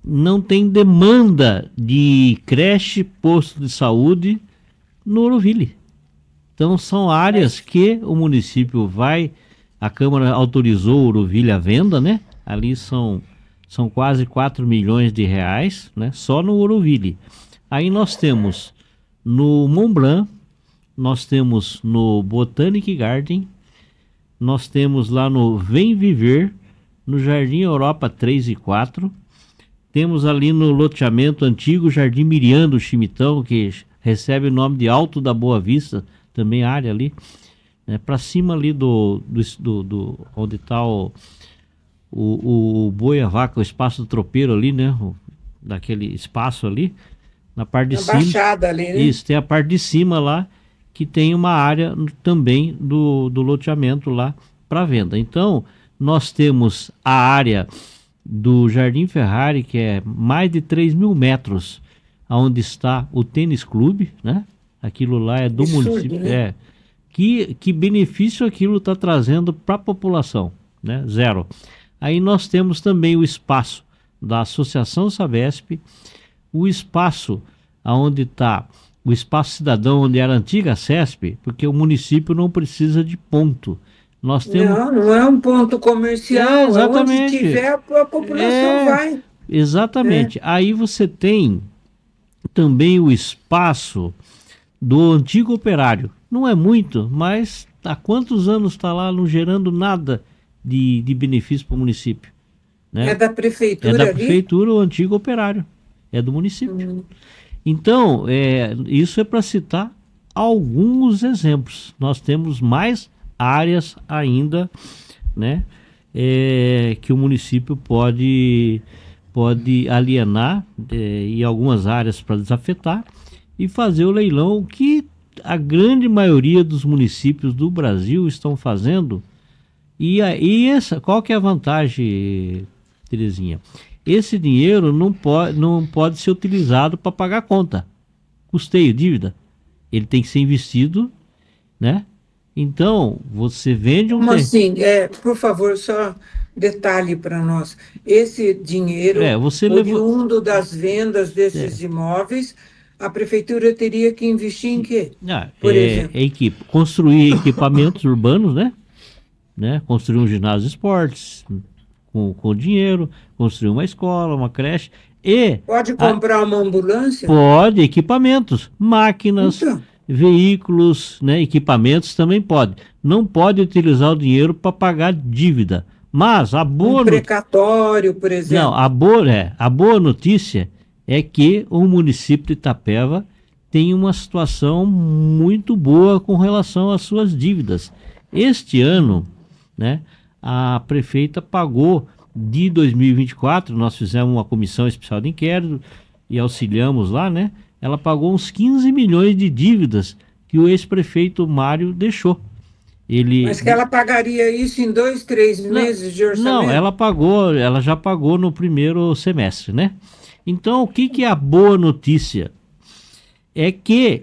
S3: não tem demanda de creche, posto de saúde no Ouroville. Então são áreas que o município a Câmara autorizou o Ouroville à venda, né? Ali são quase 4 milhões de reais, né? Só no Ouroville. Aí nós temos no Mont Blanc, nós temos no Botanic Garden, nós temos lá no Vem Viver, no Jardim Europa 3 e 4, temos ali no loteamento antigo Jardim Miriam do Chimitão, que recebe o nome de Alto da Boa Vista, também área ali, para cima ali do onde está o boi a vaca, o espaço do tropeiro ali, né, daquele espaço ali, na parte de cima.
S2: Baixada ali, né?
S3: Isso, tem a parte de cima lá, que tem uma área também do loteamento lá para venda. Então, nós temos a área do Jardim Ferrari, que é mais de 3 mil metros, onde está o tênis clube, né? Aquilo lá é do município. Né? Que benefício aquilo está trazendo para a população, né? Zero. Aí nós temos também o espaço da Associação Sabesp, o espaço onde está o Espaço Cidadão, onde era a antiga CESP, porque o município não precisa de ponto. Nós temos...
S2: Não é um ponto comercial,
S3: exatamente.
S2: Onde tiver a população vai.
S3: Exatamente. Aí você tem também o espaço do antigo operário. Não é muito, mas há quantos anos está lá não gerando nada de benefício para o município? Né?
S2: É da prefeitura
S3: ali? É da
S2: ali?
S3: prefeitura, o antigo operário. É do município. Então, isso é para citar alguns exemplos. Nós temos mais áreas ainda, né, que o município pode alienar em algumas áreas para desafetar e fazer o leilão que a grande maioria dos municípios do Brasil estão fazendo. E qual que é a vantagem, Terezinha? Esse dinheiro não pode ser utilizado para pagar conta, custeio, dívida. Ele tem que ser investido, né? Então, você vende um...
S2: Como assim? Por favor, só detalhe para nós. Esse dinheiro, oriundo das vendas desses imóveis, a prefeitura teria que investir em quê? Por exemplo.
S3: Construir equipamentos urbanos, né? Construir um ginásio de esportes com dinheiro, construir uma escola, uma creche.
S2: Pode comprar uma ambulância?
S3: Pode, equipamentos, máquinas,
S2: Então.
S3: veículos, né? Equipamentos também pode. Não pode utilizar o dinheiro para pagar dívida. Mas a boa
S2: precatório, por exemplo.
S3: Não, a boa notícia é que o município de Itapeva tem uma situação muito boa com relação às suas dívidas. Este ano, né, a prefeita pagou de 2024, nós fizemos uma comissão especial de inquérito e auxiliamos lá, né? Ela pagou uns 15 milhões de dívidas que o ex-prefeito Mário deixou.
S2: Mas que ela pagaria isso em 2, 3 meses de orçamento?
S3: Não, ela já pagou no primeiro semestre, né? Então, o que é a boa notícia? É que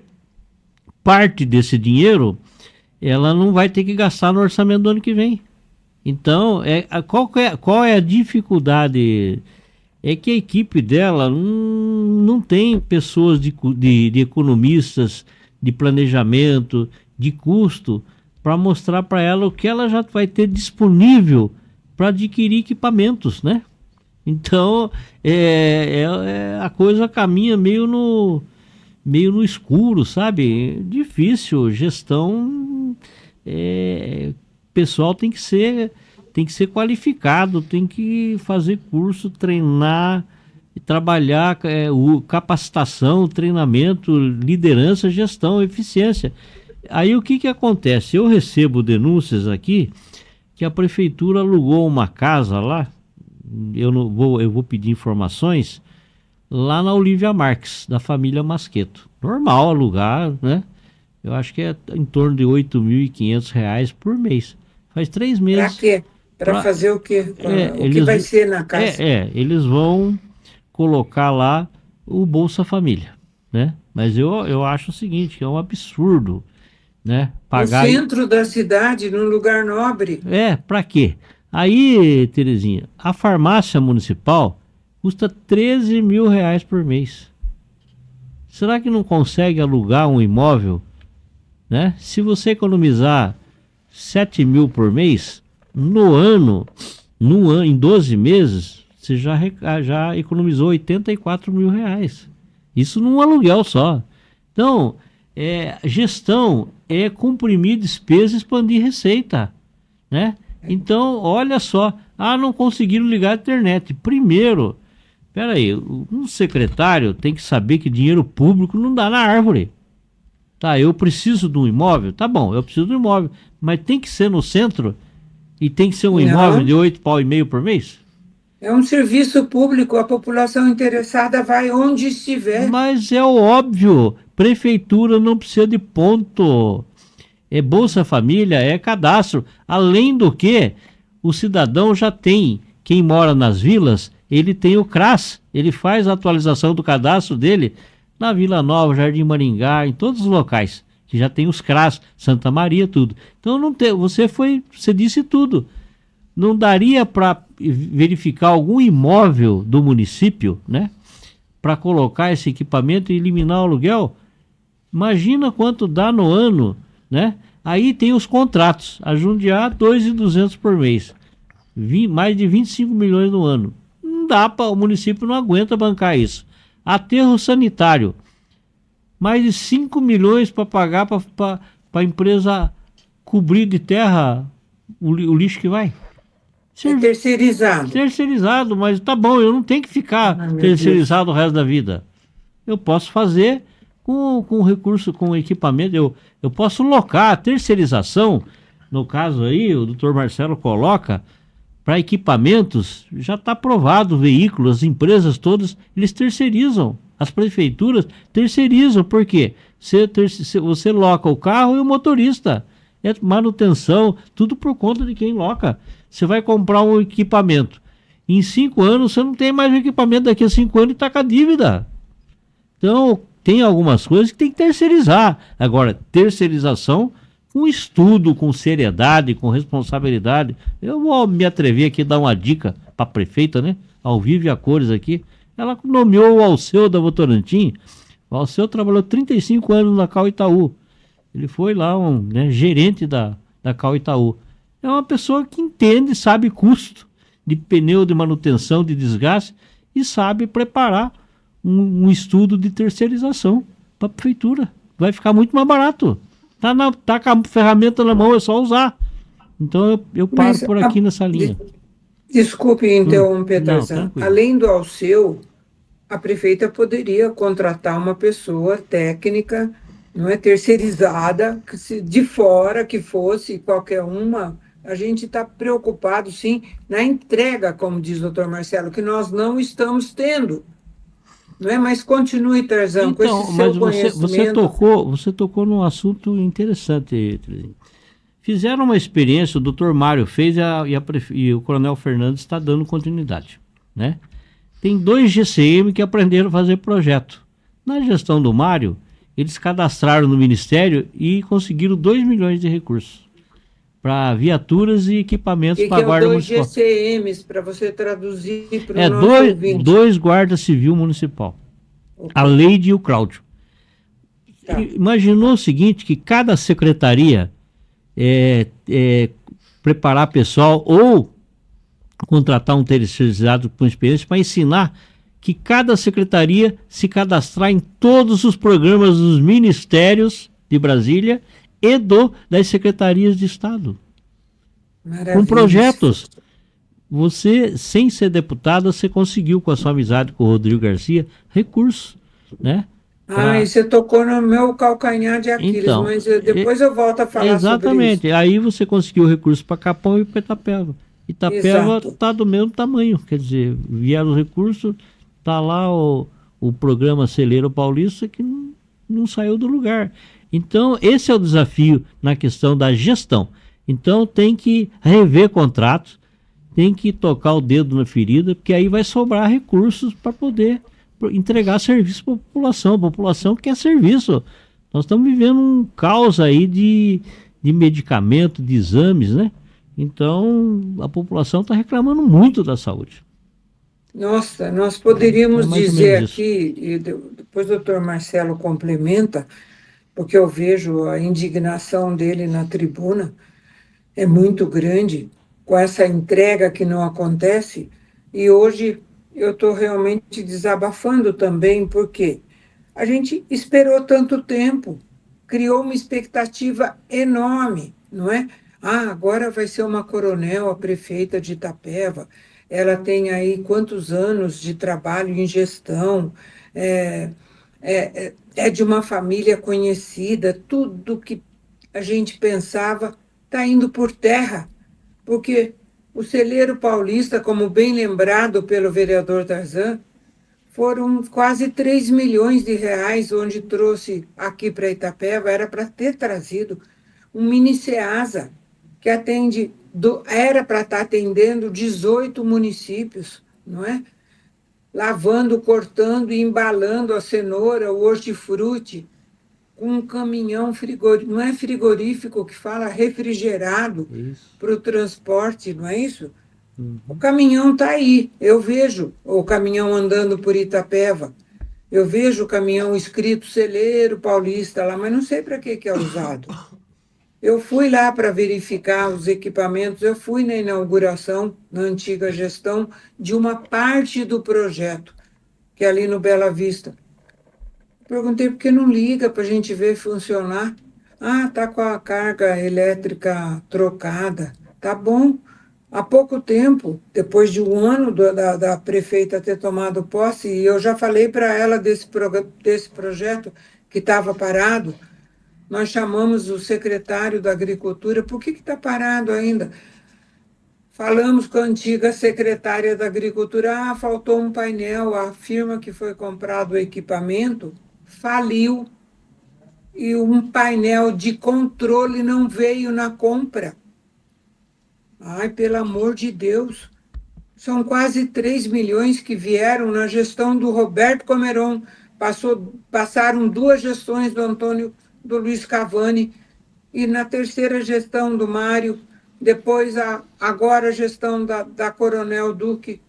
S3: parte desse dinheiro ela não vai ter que gastar no orçamento do ano que vem. Então, qual é a dificuldade? É que a equipe dela não tem pessoas de economistas, de planejamento, de custo, para mostrar para ela o que ela já vai ter disponível para adquirir equipamentos, né? Então, a coisa caminha meio no escuro, sabe? Difícil, gestão, pessoal tem que ser qualificado, tem que fazer curso, treinar, trabalhar, capacitação, treinamento, liderança, gestão, eficiência. Aí o que acontece? Eu recebo denúncias aqui que a prefeitura alugou uma casa lá, eu vou pedir informações, lá na Olívia Marques, da família Masqueto. Normal alugar, né? Eu acho que é em torno de R$8.500 por mês. Faz 3 meses.
S2: Para quê? Para fazer o quê? O que vai ser na casa?
S3: Eles vão colocar lá o Bolsa Família, né? Mas eu acho o seguinte, que é um absurdo, né? Pagar...
S2: No centro da cidade, num lugar nobre.
S3: Para quê? Aí, Terezinha, a farmácia municipal custa R$13.000 por mês. Será que não consegue alugar um imóvel, né? Se você economizar 7 mil por mês, em 12 meses, você já economizou R$84.000. Isso num aluguel só. Então, gestão é comprimir despesa e expandir receita, né? Então, olha só, não conseguiram ligar a internet. Primeiro, peraí, um secretário tem que saber que dinheiro público não dá na árvore. Tá, eu preciso de um imóvel? Tá bom, eu preciso de um imóvel, mas tem que ser no centro e tem que ser um imóvel de R$8,5 por mês?
S2: É um serviço público, a população interessada vai onde estiver.
S3: Mas é óbvio, prefeitura não precisa de ponto. É Bolsa Família, é cadastro. Além do que, o cidadão já tem, quem mora nas vilas, ele tem o CRAS, ele faz a atualização do cadastro dele na Vila Nova, Jardim Maringá, em todos os locais, que já tem os CRAS, Santa Maria, tudo. Então não tem, você disse tudo. Não daria para verificar algum imóvel do município, né? Para colocar esse equipamento e eliminar o aluguel? Imagina quanto dá no ano, né? Aí tem os contratos, a Jundiaí, 2.200 por mês, mais de 25 milhões no ano. Não dá para, o município não aguenta bancar isso. Aterro sanitário, mais de 5 milhões para pagar para a empresa cobrir de terra o lixo que vai.
S2: Terceirizado.
S3: Terceirizado, mas tá bom, eu não tenho que ficar terceirizado o resto da vida. Eu posso fazer com recurso, com equipamento, eu posso locar. A terceirização, no caso aí, o doutor Marcelo coloca, para equipamentos, já está aprovado, veículos, as empresas todas, eles terceirizam. As prefeituras terceirizam, por quê? Você loca o carro e o motorista. É manutenção, tudo por conta de quem loca. Você vai comprar um equipamento. Em 5 anos, você não tem mais o equipamento, daqui a 5 anos está com a dívida. Então, tem algumas coisas que tem que terceirizar. Agora, terceirização com estudo, com seriedade, com responsabilidade. Eu vou me atrever aqui a dar uma dica para a prefeita, né? Ao vivo e a cores aqui. Ela nomeou o Alceu da Votorantim O Alceu trabalhou 35 anos na Cal Itaú. Ele foi lá gerente da Cal Itaú. É uma pessoa que entende, sabe custo de pneu, de manutenção, de desgaste e sabe preparar um estudo de terceirização para a prefeitura. Vai ficar muito mais barato. Tá com a ferramenta na mão, é só usar. Então eu paro
S2: Mas
S3: por aqui nessa linha.
S2: Desculpe interromper,
S3: Não,
S2: Tarzan.
S3: tranquilo.
S2: Além do Alceu, a prefeita poderia contratar uma pessoa técnica, não é terceirizada, de fora, que fosse qualquer uma. A gente está preocupado, sim, na entrega, como diz o doutor Marcelo, que nós não estamos tendo. Não é? Mas continue, Tarzan, com
S3: Então,
S2: esse
S3: mas
S2: seu
S3: você
S2: conhecimento.
S3: tocou num assunto interessante, Trezinho. Fizeram uma experiência, o doutor Mário fez e o Coronel Fernandes está dando continuidade, né? Tem 2 GCM que aprenderam a fazer projeto. Na gestão do Mário, eles cadastraram no Ministério e conseguiram 2 milhões de recursos para viaturas e equipamentos
S2: E
S3: para
S2: que
S3: a
S2: é o
S3: Guarda
S2: 2
S3: Municipal.
S2: GCMs, para você traduzir para o
S3: É
S2: nosso ouvinte.
S3: dois guardas civil municipal.
S2: Ok,
S3: A Leide e o Cláudio.
S2: tá.
S3: Imaginou o seguinte, que cada secretaria preparar pessoal ou contratar um terceirizado com experiência para ensinar que cada secretaria se cadastrar em todos os programas dos ministérios de Brasília e das secretarias de Estado.
S2: Maravilha.
S3: Com projetos. Você, sem ser deputado, você conseguiu, com a sua amizade com o Rodrigo Garcia, recursos, né?
S2: Ah, e você tocou no meu calcanhar de Aquiles,
S3: Então,
S2: mas depois eu volto a falar sobre isso.
S3: exatamente. Aí você conseguiu recursos para Capão e para Itapeva. Itapeva
S2: Exato.
S3: está do mesmo tamanho, quer dizer, vieram os recursos, está lá o programa Celeiro Paulista que não saiu do lugar. Então, esse é o desafio na questão da gestão. Então, tem que rever contratos, tem que tocar o dedo na ferida, porque aí vai sobrar recursos para poder entregar serviço para a população. A população quer serviço. Nós estamos vivendo um caos aí de medicamento, de exames, né? Então, a população está reclamando muito da saúde.
S2: Nossa, nós poderíamos
S3: É mais ou
S2: dizer
S3: menos isso.
S2: aqui, e depois o doutor Marcelo complementa, porque eu vejo a indignação dele na tribuna, é muito grande, com essa entrega que não acontece, e hoje eu estou realmente desabafando também, porque a gente esperou tanto tempo, criou uma expectativa enorme, não é? Ah, agora vai ser uma coronel, a prefeita de Itapeva, ela tem aí quantos anos de trabalho em gestão, é, é de uma família conhecida, tudo que a gente pensava está indo por terra, porque o celeiro paulista, como bem lembrado pelo vereador Tarzan, foram quase 3 milhões de reais, onde trouxe aqui para Itapeva, era para ter trazido um mini Ceasa, que atende, era para estar atendendo 18 municípios, não é? Lavando, cortando e embalando a cenoura, o hortifruti, com um caminhão frigorífico, não é frigorífico que fala refrigerado
S3: Isso.
S2: para o transporte, não é isso? O caminhão está aí, eu vejo o caminhão andando por Itapeva, eu vejo o caminhão escrito Celeiro Paulista lá, mas não sei para que é usado. Eu fui lá para verificar os equipamentos, eu fui na inauguração, na antiga gestão, de uma parte do projeto, que é ali no Bela Vista. Perguntei por que não liga para a gente ver funcionar. Ah, tá com a carga elétrica trocada. Tá bom. Há pouco tempo, depois de um ano da prefeita ter tomado posse, e eu já falei para ela desse projeto que estava parado, nós chamamos o secretário da Agricultura, por que está parado ainda? Falamos com a antiga secretária da Agricultura, faltou um painel, a firma que foi comprado o equipamento faliu e um painel de controle não veio na compra. Ai, pelo amor de Deus, são quase 3 milhões que vieram na gestão do Roberto Comeron. Passaram 2 gestões do Luiz Cavani, e na terceira gestão do Mário, depois agora a gestão da Coronel Duque.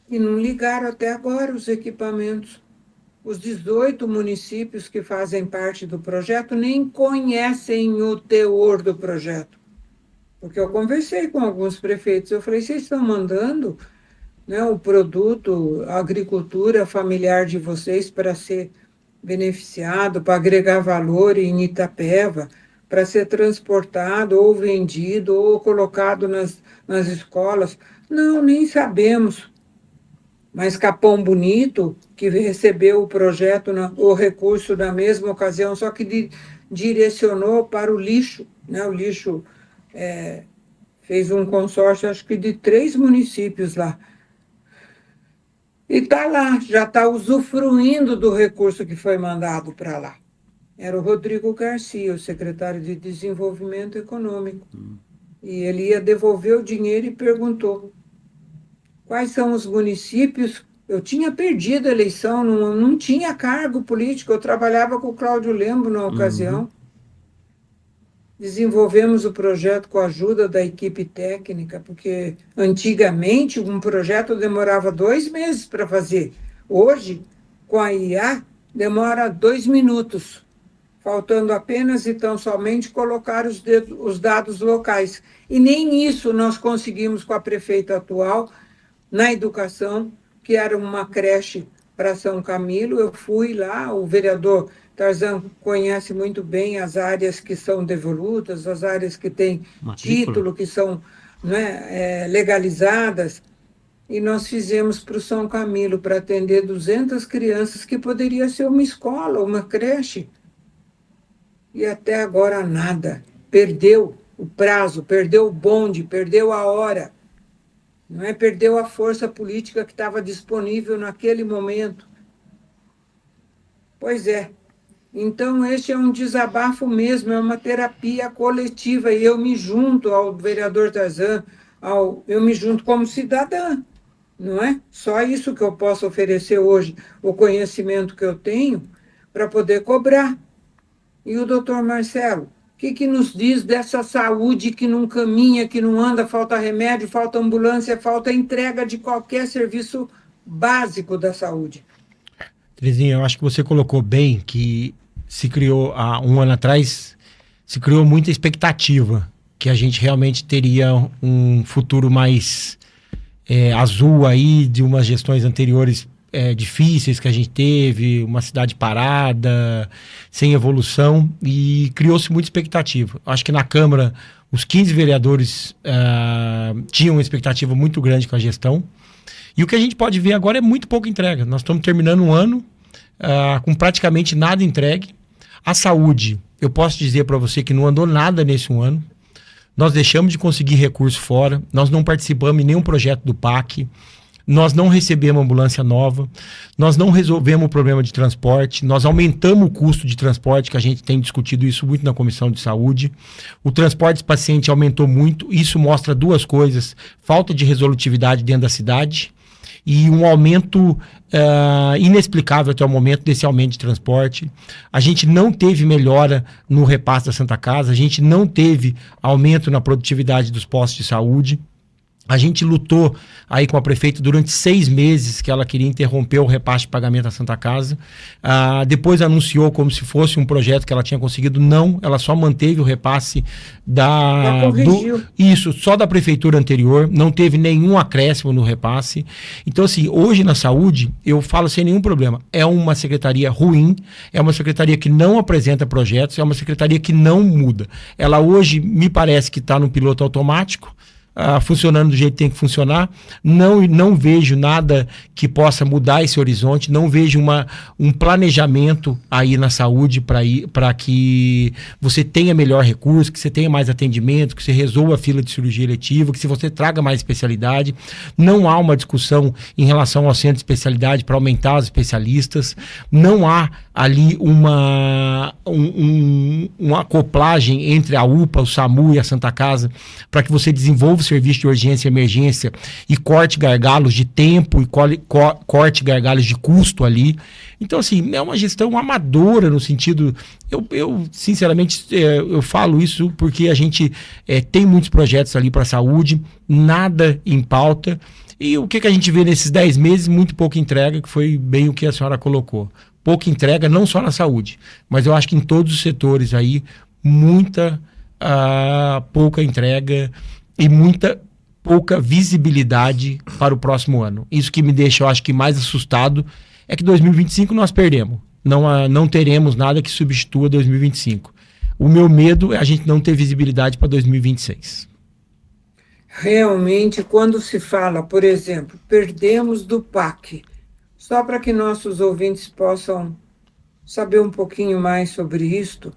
S2: E não ligaram até agora os equipamentos. os 18 municípios que fazem parte do projeto nem conhecem o teor do projeto. Porque eu conversei com alguns prefeitos, eu falei, vocês estão mandando, né, o produto, a agricultura familiar de vocês para ser beneficiado, para agregar valor em Itapeva, para ser transportado ou vendido ou colocado nas escolas. Não, nem sabemos. Mas Capão Bonito, que recebeu o projeto, o recurso na mesma ocasião, só que direcionou para o lixo, né? O lixo fez um consórcio, acho que de 3 municípios lá. E está lá, já está usufruindo do recurso que foi mandado para lá. Era o Rodrigo Garcia, o secretário de Desenvolvimento Econômico. E ele ia devolver o dinheiro e perguntou quais são os municípios. Eu tinha perdido a eleição, não tinha cargo político, eu trabalhava com o Cláudio Lembo na ocasião. Desenvolvemos o projeto com a ajuda da equipe técnica, porque antigamente um projeto demorava 2 meses para fazer. Hoje, com a IA, demora 2 minutos, faltando apenas e tão somente colocar os dados locais. E nem isso nós conseguimos com a prefeita atual, na educação, que era uma creche para São Camilo. Eu fui lá, o vereador Tarzan conhece muito bem as áreas que são devolutas, as áreas que têm título, que são, né, legalizadas, e nós fizemos para o São Camilo, para atender 200 crianças, que poderia ser uma escola, uma creche. E até agora nada. Perdeu o prazo, perdeu o bonde, perdeu a hora. Não é? Perdeu a força política que estava disponível naquele momento. Pois é. Então, este é um desabafo mesmo, é uma terapia coletiva, e eu me junto ao vereador Tarzan, eu me junto como cidadã, não é? Só isso que eu posso oferecer hoje, o conhecimento que eu tenho, para poder cobrar. E o doutor Marcelo, o que nos diz dessa saúde que não caminha, que não anda, falta remédio, falta ambulância, falta entrega de qualquer serviço básico da saúde?
S4: Terezinha, eu acho que você colocou bem que se criou há um ano atrás, se criou muita expectativa que a gente realmente teria um futuro mais azul aí de umas gestões anteriores difíceis que a gente teve, uma cidade parada, sem evolução, e criou-se muita expectativa. Acho que na Câmara os 15 vereadores tinham uma expectativa muito grande com a gestão, e o que a gente pode ver agora é muito pouca entrega. Nós estamos terminando um ano com praticamente nada entregue. A saúde, eu posso dizer para você que não andou nada nesse um ano. Nós deixamos de conseguir recurso fora, nós não participamos em nenhum projeto do PAC, nós não recebemos ambulância nova, nós não resolvemos o problema de transporte, nós aumentamos o custo de transporte, que a gente tem discutido isso muito na Comissão de Saúde. O transporte de paciente aumentou muito, isso mostra 2 coisas: falta de resolutividade dentro da cidade e um aumento inexplicável até o momento desse aumento de transporte. A gente não teve melhora no repasse da Santa Casa, a gente não teve aumento na produtividade dos postos de saúde. A gente lutou aí com a prefeita durante 6 meses que ela queria interromper o repasse de pagamento da Santa Casa. Depois anunciou como se fosse um projeto que ela tinha conseguido. Não, ela só manteve o repasse só da prefeitura anterior. Não teve nenhum acréscimo no repasse. Então, assim, hoje na saúde, eu falo sem nenhum problema. É uma secretaria ruim, é uma secretaria que não apresenta projetos, é uma secretaria que não muda. Ela hoje me parece que está no piloto automático, funcionando do jeito que tem que funcionar. Não vejo nada que possa mudar esse horizonte, não vejo um planejamento aí na saúde para que você tenha melhor recurso, que você tenha mais atendimento, que você resolva a fila de cirurgia eletiva, que você traga mais especialidade. Não há uma discussão em relação ao centro de especialidade para aumentar os especialistas, não há ali uma acoplagem entre a UPA, o SAMU e a Santa Casa para que você desenvolva o serviço de urgência e emergência e corte gargalos de tempo e corte gargalos de custo ali. Então, assim, é uma gestão amadora no sentido... Eu sinceramente, eu falo isso porque a gente tem muitos projetos ali para a saúde, nada em pauta. E o que a gente vê nesses 10 meses? Muito pouca entrega, que foi bem o que a senhora colocou. pouca entrega, não só na saúde, mas eu acho que em todos os setores aí, muita pouca entrega e muita pouca visibilidade para o próximo ano. Isso que me deixa, eu acho que mais assustado é que 2025 nós perdemos. Não teremos nada que substitua 2025. O meu medo é a gente não ter visibilidade para 2026.
S2: Realmente, quando se fala, por exemplo, perdemos do PAC, só para que nossos ouvintes possam saber um pouquinho mais sobre isto,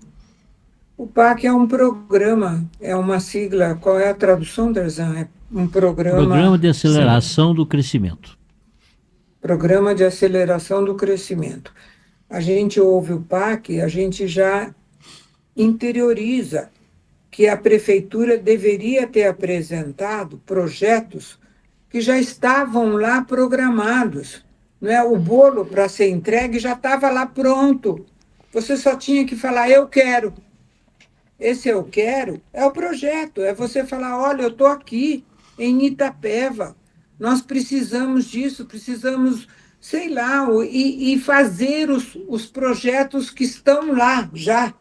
S2: o PAC é um programa, é uma sigla, qual é a tradução, Tarzan? É um
S3: Programa de Aceleração do Crescimento.
S2: Programa de Aceleração do Crescimento. A gente ouve o PAC, a gente já interioriza que a prefeitura deveria ter apresentado projetos que já estavam lá programados. Não é? O bolo para ser entregue já estava lá pronto. Você só tinha que falar, eu quero. Esse eu quero é o projeto, é você falar, olha, eu estou aqui em Itapeva, nós precisamos disso, precisamos, sei lá, e fazer os projetos que estão lá já,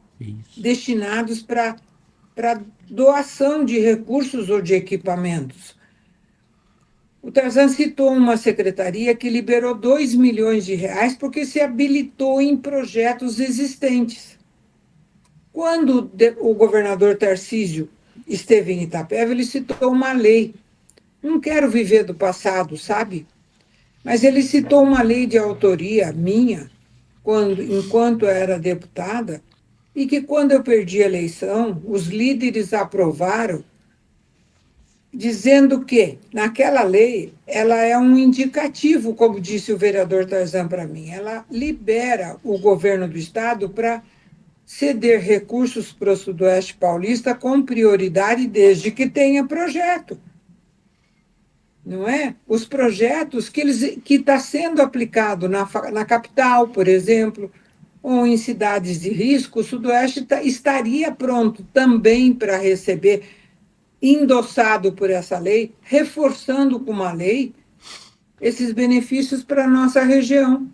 S2: destinados para doação de recursos ou de equipamentos. O Tarzan citou uma secretaria que liberou 2 milhões de reais porque se habilitou em projetos existentes. Quando o governador Tarcísio esteve em Itapeva, ele citou uma lei. Não quero viver do passado, sabe? Mas ele citou uma lei de autoria minha, enquanto eu era deputada, e que quando eu perdi a eleição, os líderes aprovaram, dizendo que, naquela lei, ela é um indicativo, como disse o vereador Tarzan para mim, ela libera o governo do estado para ceder recursos para o Sudoeste Paulista com prioridade desde que tenha projeto. Não é? Os projetos que está sendo aplicado na capital, por exemplo, ou em cidades de risco, o Sudoeste estaria pronto também para receber, endossado por essa lei, reforçando com uma lei esses benefícios para a nossa região.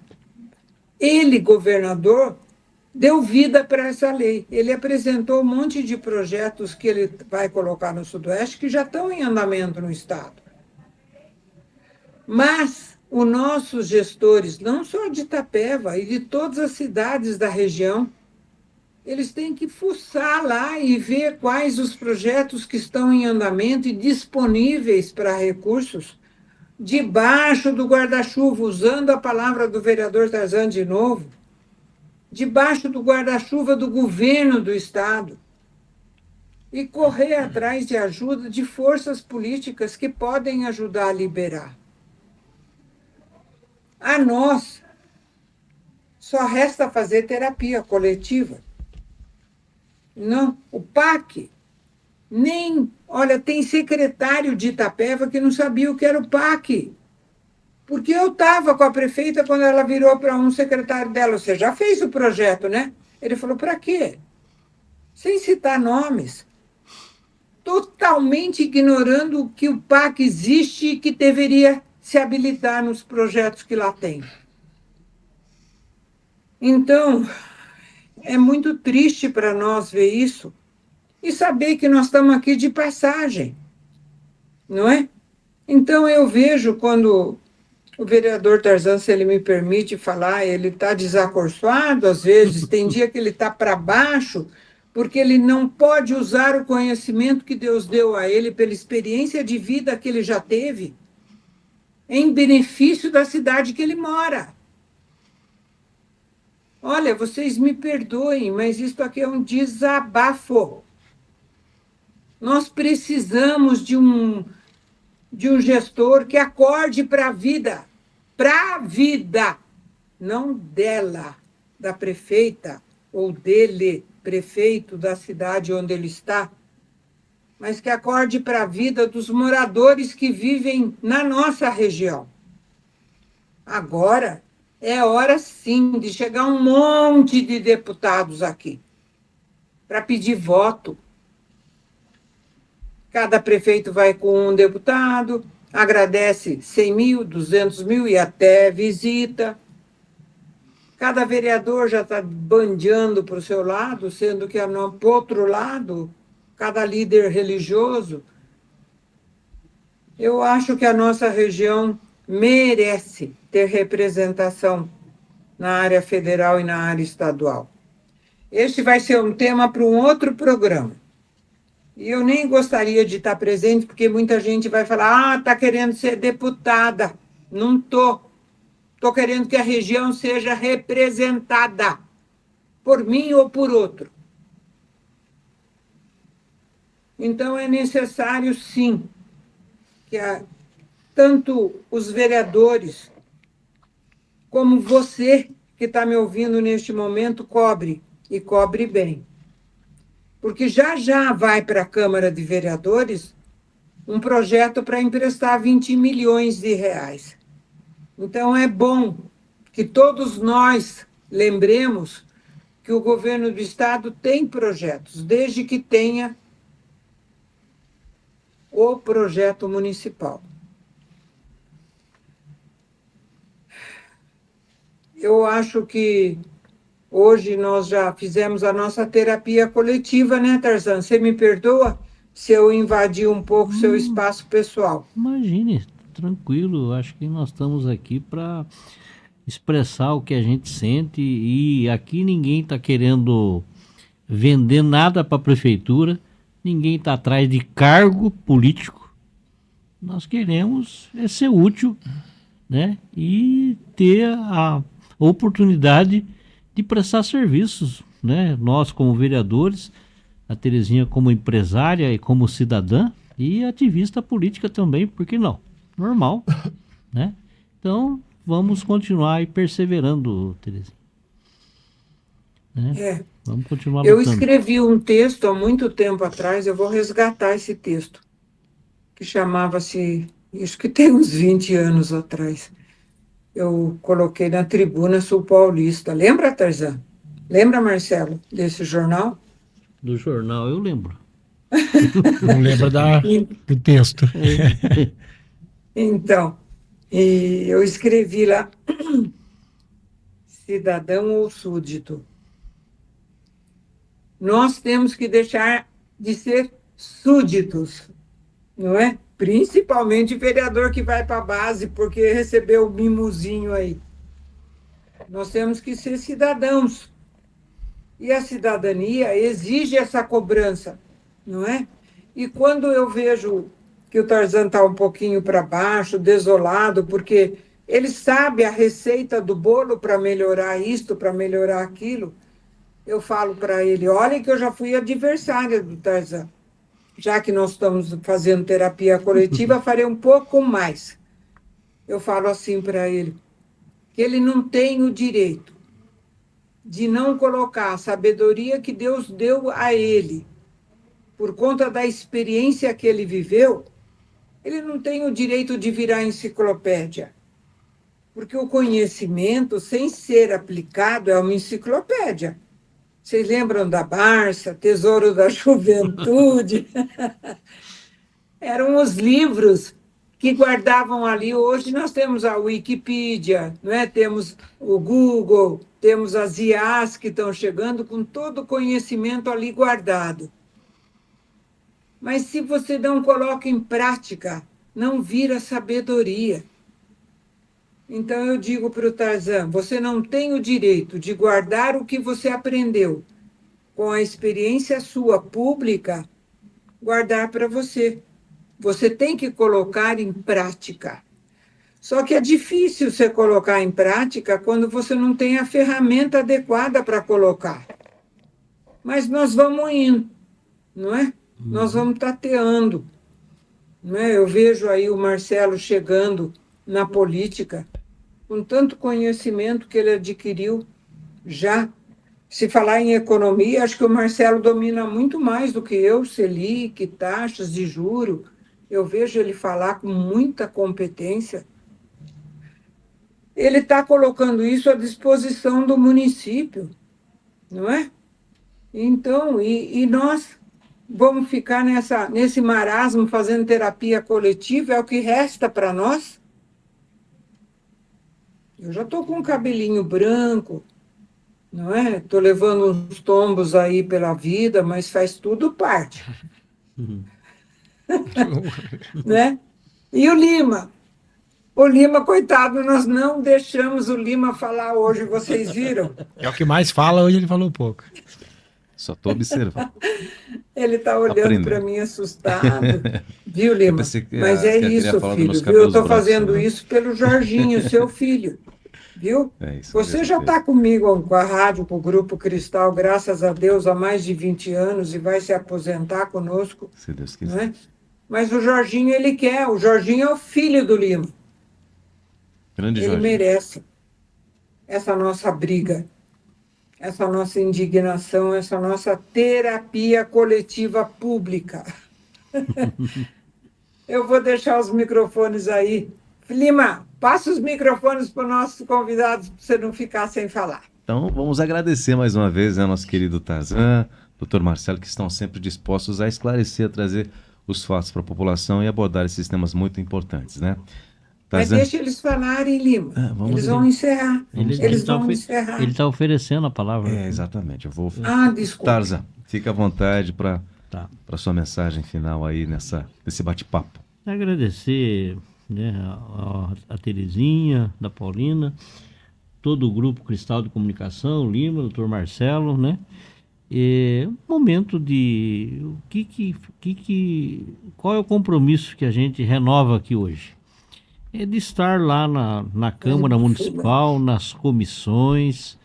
S2: Ele, governador, deu vida para essa lei. Ele apresentou um monte de projetos que ele vai colocar no Sudoeste que já estão em andamento no Estado. Mas os nossos gestores, não só de Itapeva e de todas as cidades da região, eles têm que fuçar lá e ver quais os projetos que estão em andamento e disponíveis para recursos, debaixo do guarda-chuva, usando a palavra do vereador Tarzan de novo, debaixo do guarda-chuva do governo do Estado, e correr atrás de ajuda de forças políticas que podem ajudar a liberar. A nós, só resta fazer terapia coletiva. Não, o PAC, olha, tem secretário de Itapeva que não sabia o que era o PAC. Porque eu estava com a prefeita quando ela virou para um secretário dela, você já fez o projeto, né? Ele falou, para quê? Sem citar nomes. Totalmente ignorando que o PAC existe e que deveria se habilitar nos projetos que lá tem. Então, é muito triste para nós ver isso e saber que nós estamos aqui de passagem, não é? Então, eu vejo quando o vereador Tarzan, se ele me permite falar, ele está desacorçoado, às vezes, tem dia que ele está para baixo, porque ele não pode usar o conhecimento que Deus deu a ele pela experiência de vida que ele já teve, em benefício da cidade que ele mora. Olha, vocês me perdoem, mas isso aqui é um desabafo. Nós precisamos de um gestor que acorde para a vida, não dela, da prefeita ou dele, prefeito da cidade onde ele está, mas que acorde para a vida dos moradores que vivem na nossa região. Agora é hora, sim, de chegar um monte de deputados aqui para pedir voto. Cada prefeito vai com um deputado, agradece 100 mil, 200 mil e até visita. Cada vereador já está bandeando para o seu lado, sendo que, para o outro lado, cada líder religioso. Eu acho que a nossa região merece ter representação na área federal e na área estadual. Este vai ser um tema para um outro programa. E eu nem gostaria de estar presente, porque muita gente vai falar, está querendo ser deputada. Não estou. Estou querendo que a região seja representada por mim ou por outro. Então, é necessário, sim, que tanto os vereadores como você que está me ouvindo neste momento cobre, e cobre bem. Porque já já vai para a Câmara de Vereadores um projeto para emprestar 20 milhões de reais. Então, é bom que todos nós lembremos que o governo do Estado tem projetos, desde que tenha o projeto municipal. Eu acho que hoje nós já fizemos a nossa terapia coletiva, né, Tarzan? Você me perdoa se eu invadi um pouco seu espaço pessoal?
S3: Imagine, tranquilo. Acho que nós estamos aqui para expressar o que a gente sente e aqui ninguém está querendo vender nada para a prefeitura, ninguém está atrás de cargo político. Nós queremos ser útil, né? E ter a oportunidade de prestar serviços, né? Nós como vereadores, a Terezinha como empresária e como cidadã e ativista política também, por que não? Normal, né? Então, vamos continuar aí perseverando, Terezinha. Né? Vamos continuar
S2: Eu
S3: lutando.
S2: escrevi um texto há muito tempo atrás, eu vou resgatar esse texto, que chamava-se, isso que tem uns 20 anos atrás. Eu coloquei na Tribuna Sul Paulista. Lembra, Tarzan? Lembra, Marcelo, desse jornal?
S3: Do jornal, eu lembro.
S4: Não lembra do texto.
S2: Então, e eu escrevi lá, cidadão ou súdito. Nós temos que deixar de ser súditos, não é? Principalmente vereador que vai para a base porque recebeu o mimozinho aí. Nós temos que ser cidadãos. E a cidadania exige essa cobrança, não é? E quando eu vejo que o Tarzan está um pouquinho para baixo, desolado, porque ele sabe a receita do bolo para melhorar isto, para melhorar aquilo, eu falo para ele, olha que eu já fui adversária do Tarzan. Já que nós estamos fazendo terapia coletiva, farei um pouco mais. Eu falo assim para ele, que ele não tem o direito de não colocar a sabedoria que Deus deu a ele, por conta da experiência que ele viveu, ele não tem o direito de virar enciclopédia. Porque o conhecimento, sem ser aplicado, é uma enciclopédia. Vocês lembram da Barça, Tesouro da Juventude? Eram os livros que guardavam ali. Hoje nós temos a Wikipedia, não é? Temos o Google, temos as IAs que estão chegando com todo o conhecimento ali guardado. Mas se você não coloca em prática, não vira sabedoria. Então eu digo para o Tarzan, você não tem o direito de guardar o que você aprendeu com a experiência sua pública, guardar para você. Você tem que colocar em prática. Só que é difícil você colocar em prática quando você não tem a ferramenta adequada para colocar. Mas nós vamos indo, não é? Nós vamos tateando. Não é? Eu vejo aí o Marcelo chegando na política, com tanto conhecimento que ele adquiriu já. Se falar em economia, acho que o Marcelo domina muito mais do que eu, Selic, taxas de juro. Eu vejo ele falar com muita competência. Ele está colocando isso à disposição do município, não é? Então, e nós vamos ficar nesse marasmo fazendo terapia coletiva, é o que resta para nós? Eu já estou com um cabelinho branco, não é? Estou levando uns tombos aí pela vida, mas faz tudo parte, né? E o Lima? O Lima, coitado, nós não deixamos o Lima falar hoje, vocês viram?
S4: É o que mais fala, hoje ele falou pouco.
S1: Só estou observando.
S2: Ele está olhando para
S1: Aprendendo.
S2: mim assustado, viu,
S1: Eu
S2: Lima?
S1: pensei que,
S2: Mas é
S1: que ela queria
S2: isso,
S1: falar dos
S2: filho,
S1: meus
S2: viu? Eu
S1: cabelos
S2: estou
S1: brancos
S2: fazendo
S1: também.
S2: isso pelo Jorginho, seu filho, viu?
S1: É isso,
S2: Você
S1: com
S2: já
S1: certeza.
S2: está comigo com a rádio, com o Grupo Cristal, graças a Deus, há mais de 20 anos e vai se aposentar conosco,
S1: Se Deus
S2: não
S1: quiser.
S2: é? Mas o Jorginho, ele quer. O Jorginho é o filho do Lima.
S1: Grande
S2: Ele
S1: Jorge.
S2: merece essa nossa briga, essa nossa indignação, essa nossa terapia coletiva pública. Eu vou deixar os microfones aí. Lima, passa os microfones para os nossos convidados, para você não ficar sem falar.
S1: Então, vamos agradecer mais uma vez, né, nosso querido Tarzan, Dr. Marcelo, que estão sempre dispostos a esclarecer, a trazer os fatos para a população e abordar esses temas muito importantes, né?
S2: Mas
S1: Tarzan,
S2: deixa eles falarem, Lima.
S1: vamos
S2: Eles vão encerrar. Eles
S3: tá
S2: vão encerrar.
S3: ele tá oferecendo a palavra.
S1: exatamente, eu vou...
S2: Ah, desculpa.
S1: Tarzan, fica à vontade para
S3: Tá.
S1: sua mensagem final aí nesse bate-papo.
S3: Agradecer, né, a Terezinha, da Paulina, todo o grupo Cristal de Comunicação, Lima, doutor Marcelo, né? Momento de qual é o compromisso que a gente renova aqui hoje? É de estar lá na Câmara Municipal, nas comissões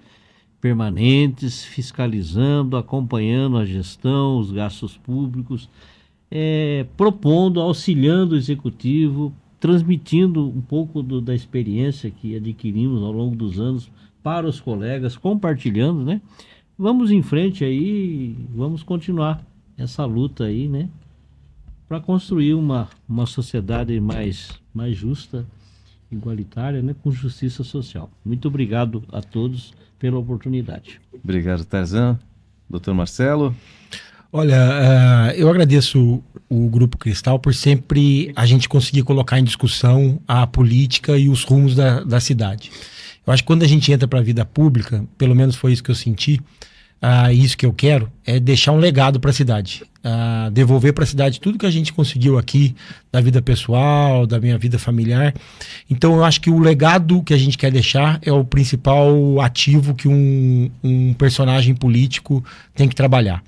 S3: permanentes, fiscalizando, acompanhando a gestão, os gastos públicos, propondo, auxiliando o executivo, transmitindo um pouco da experiência que adquirimos ao longo dos anos para os colegas, compartilhando, né? Vamos em frente aí, vamos continuar essa luta aí, né? Para construir uma sociedade mais justa, igualitária, né? Com justiça social. Muito obrigado a todos pela oportunidade.
S1: Obrigado, Tarzan. Dr. Marcelo.
S4: Olha, eu agradeço o Grupo Cristal por sempre a gente conseguir colocar em discussão a política e os rumos da cidade. Eu acho que quando a gente entra para a vida pública, pelo menos foi isso que eu senti, isso que eu quero, é deixar um legado para a cidade. Devolver para a cidade tudo que a gente conseguiu aqui, da vida pessoal, da minha vida familiar. Então eu acho que o legado que a gente quer deixar é o principal ativo que um personagem político tem que trabalhar.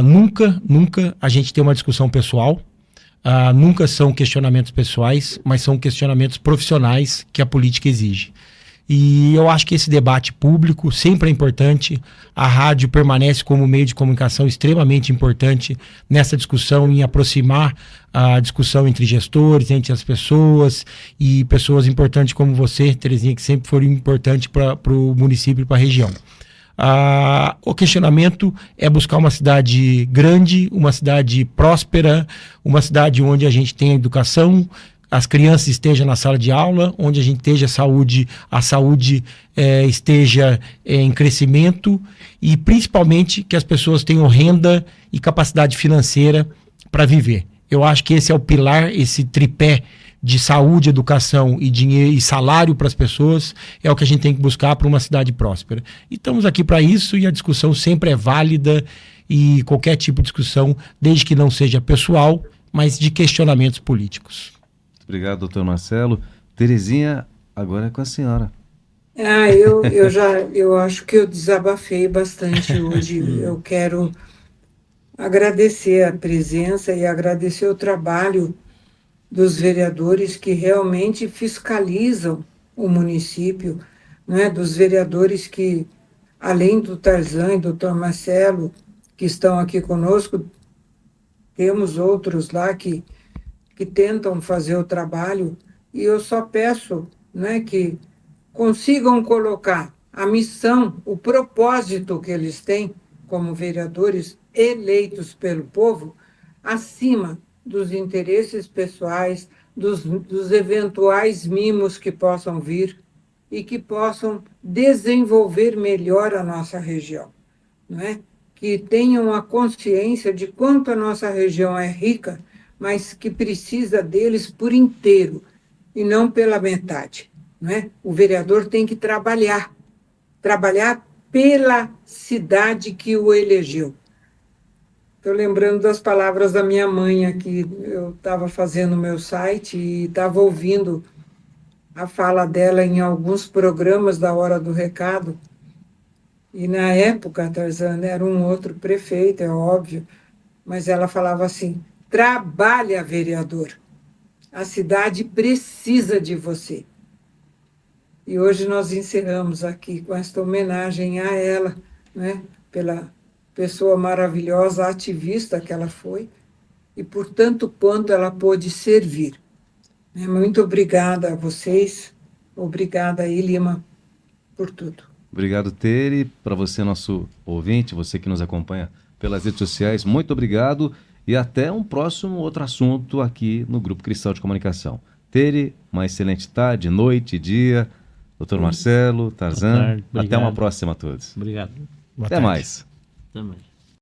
S4: Nunca a gente tem uma discussão pessoal, nunca são questionamentos pessoais, mas são questionamentos profissionais que a política exige. E eu acho que esse debate público sempre é importante. A rádio permanece como meio de comunicação extremamente importante nessa discussão, em aproximar a discussão entre gestores, entre as pessoas e pessoas importantes como você, Terezinha, que sempre foram importantes para o município e para a região. O questionamento é buscar uma cidade grande, uma cidade próspera, uma cidade onde a gente tenha educação, as crianças estejam na sala de aula, onde a gente esteja a saúde esteja em crescimento e principalmente que as pessoas tenham renda e capacidade financeira para viver. Eu acho que esse é o pilar, esse tripé de saúde, educação e dinheiro e salário para as pessoas é o que a gente tem que buscar para uma cidade próspera. E estamos aqui para isso e a discussão sempre é válida e qualquer tipo de discussão, desde que não seja pessoal, mas de questionamentos políticos.
S1: Obrigado, doutor Marcelo. Terezinha, agora é com a senhora.
S2: Eu acho que eu desabafei bastante hoje. Eu quero agradecer a presença e agradecer o trabalho dos vereadores que realmente fiscalizam o município, né? Dos vereadores que, além do Tarzan e do Dr. Marcelo, que estão aqui conosco, temos outros lá que tentam fazer o trabalho, e eu só peço, né, que consigam colocar a missão, o propósito que eles têm como vereadores eleitos pelo povo, acima dos interesses pessoais, dos eventuais mimos que possam vir e que possam desenvolver melhor a nossa região, não é? Que tenham a consciência de quanto a nossa região é rica, mas que precisa deles por inteiro e não pela metade. não é? O vereador tem que trabalhar pela cidade que o elegeu. Estou lembrando das palavras da minha mãe aqui. Eu estava fazendo o meu site e estava ouvindo a fala dela em alguns programas da Hora do Recado. E na época, Tarzana, era um outro prefeito, é óbvio, mas ela falava assim: trabalha, vereador. A cidade precisa de você. E hoje nós encerramos aqui com esta homenagem a ela, né, pela pessoa maravilhosa, ativista que ela foi, e por tanto quanto ela pôde servir. Muito obrigada a vocês, obrigada aí, Lima, por tudo.
S1: Obrigado, Tere. Para você, nosso ouvinte, você que nos acompanha pelas redes sociais, muito obrigado e até um próximo outro assunto aqui no Grupo Cristal de Comunicação. Tere, uma excelente tarde, noite, dia. Doutor Marcelo, Tarzan,
S3: Boa tarde,
S1: até uma
S3: obrigado.
S1: próxima a todos.
S3: Obrigado.
S4: Boa
S1: Até
S4: tarde.
S1: mais.
S3: Até mais.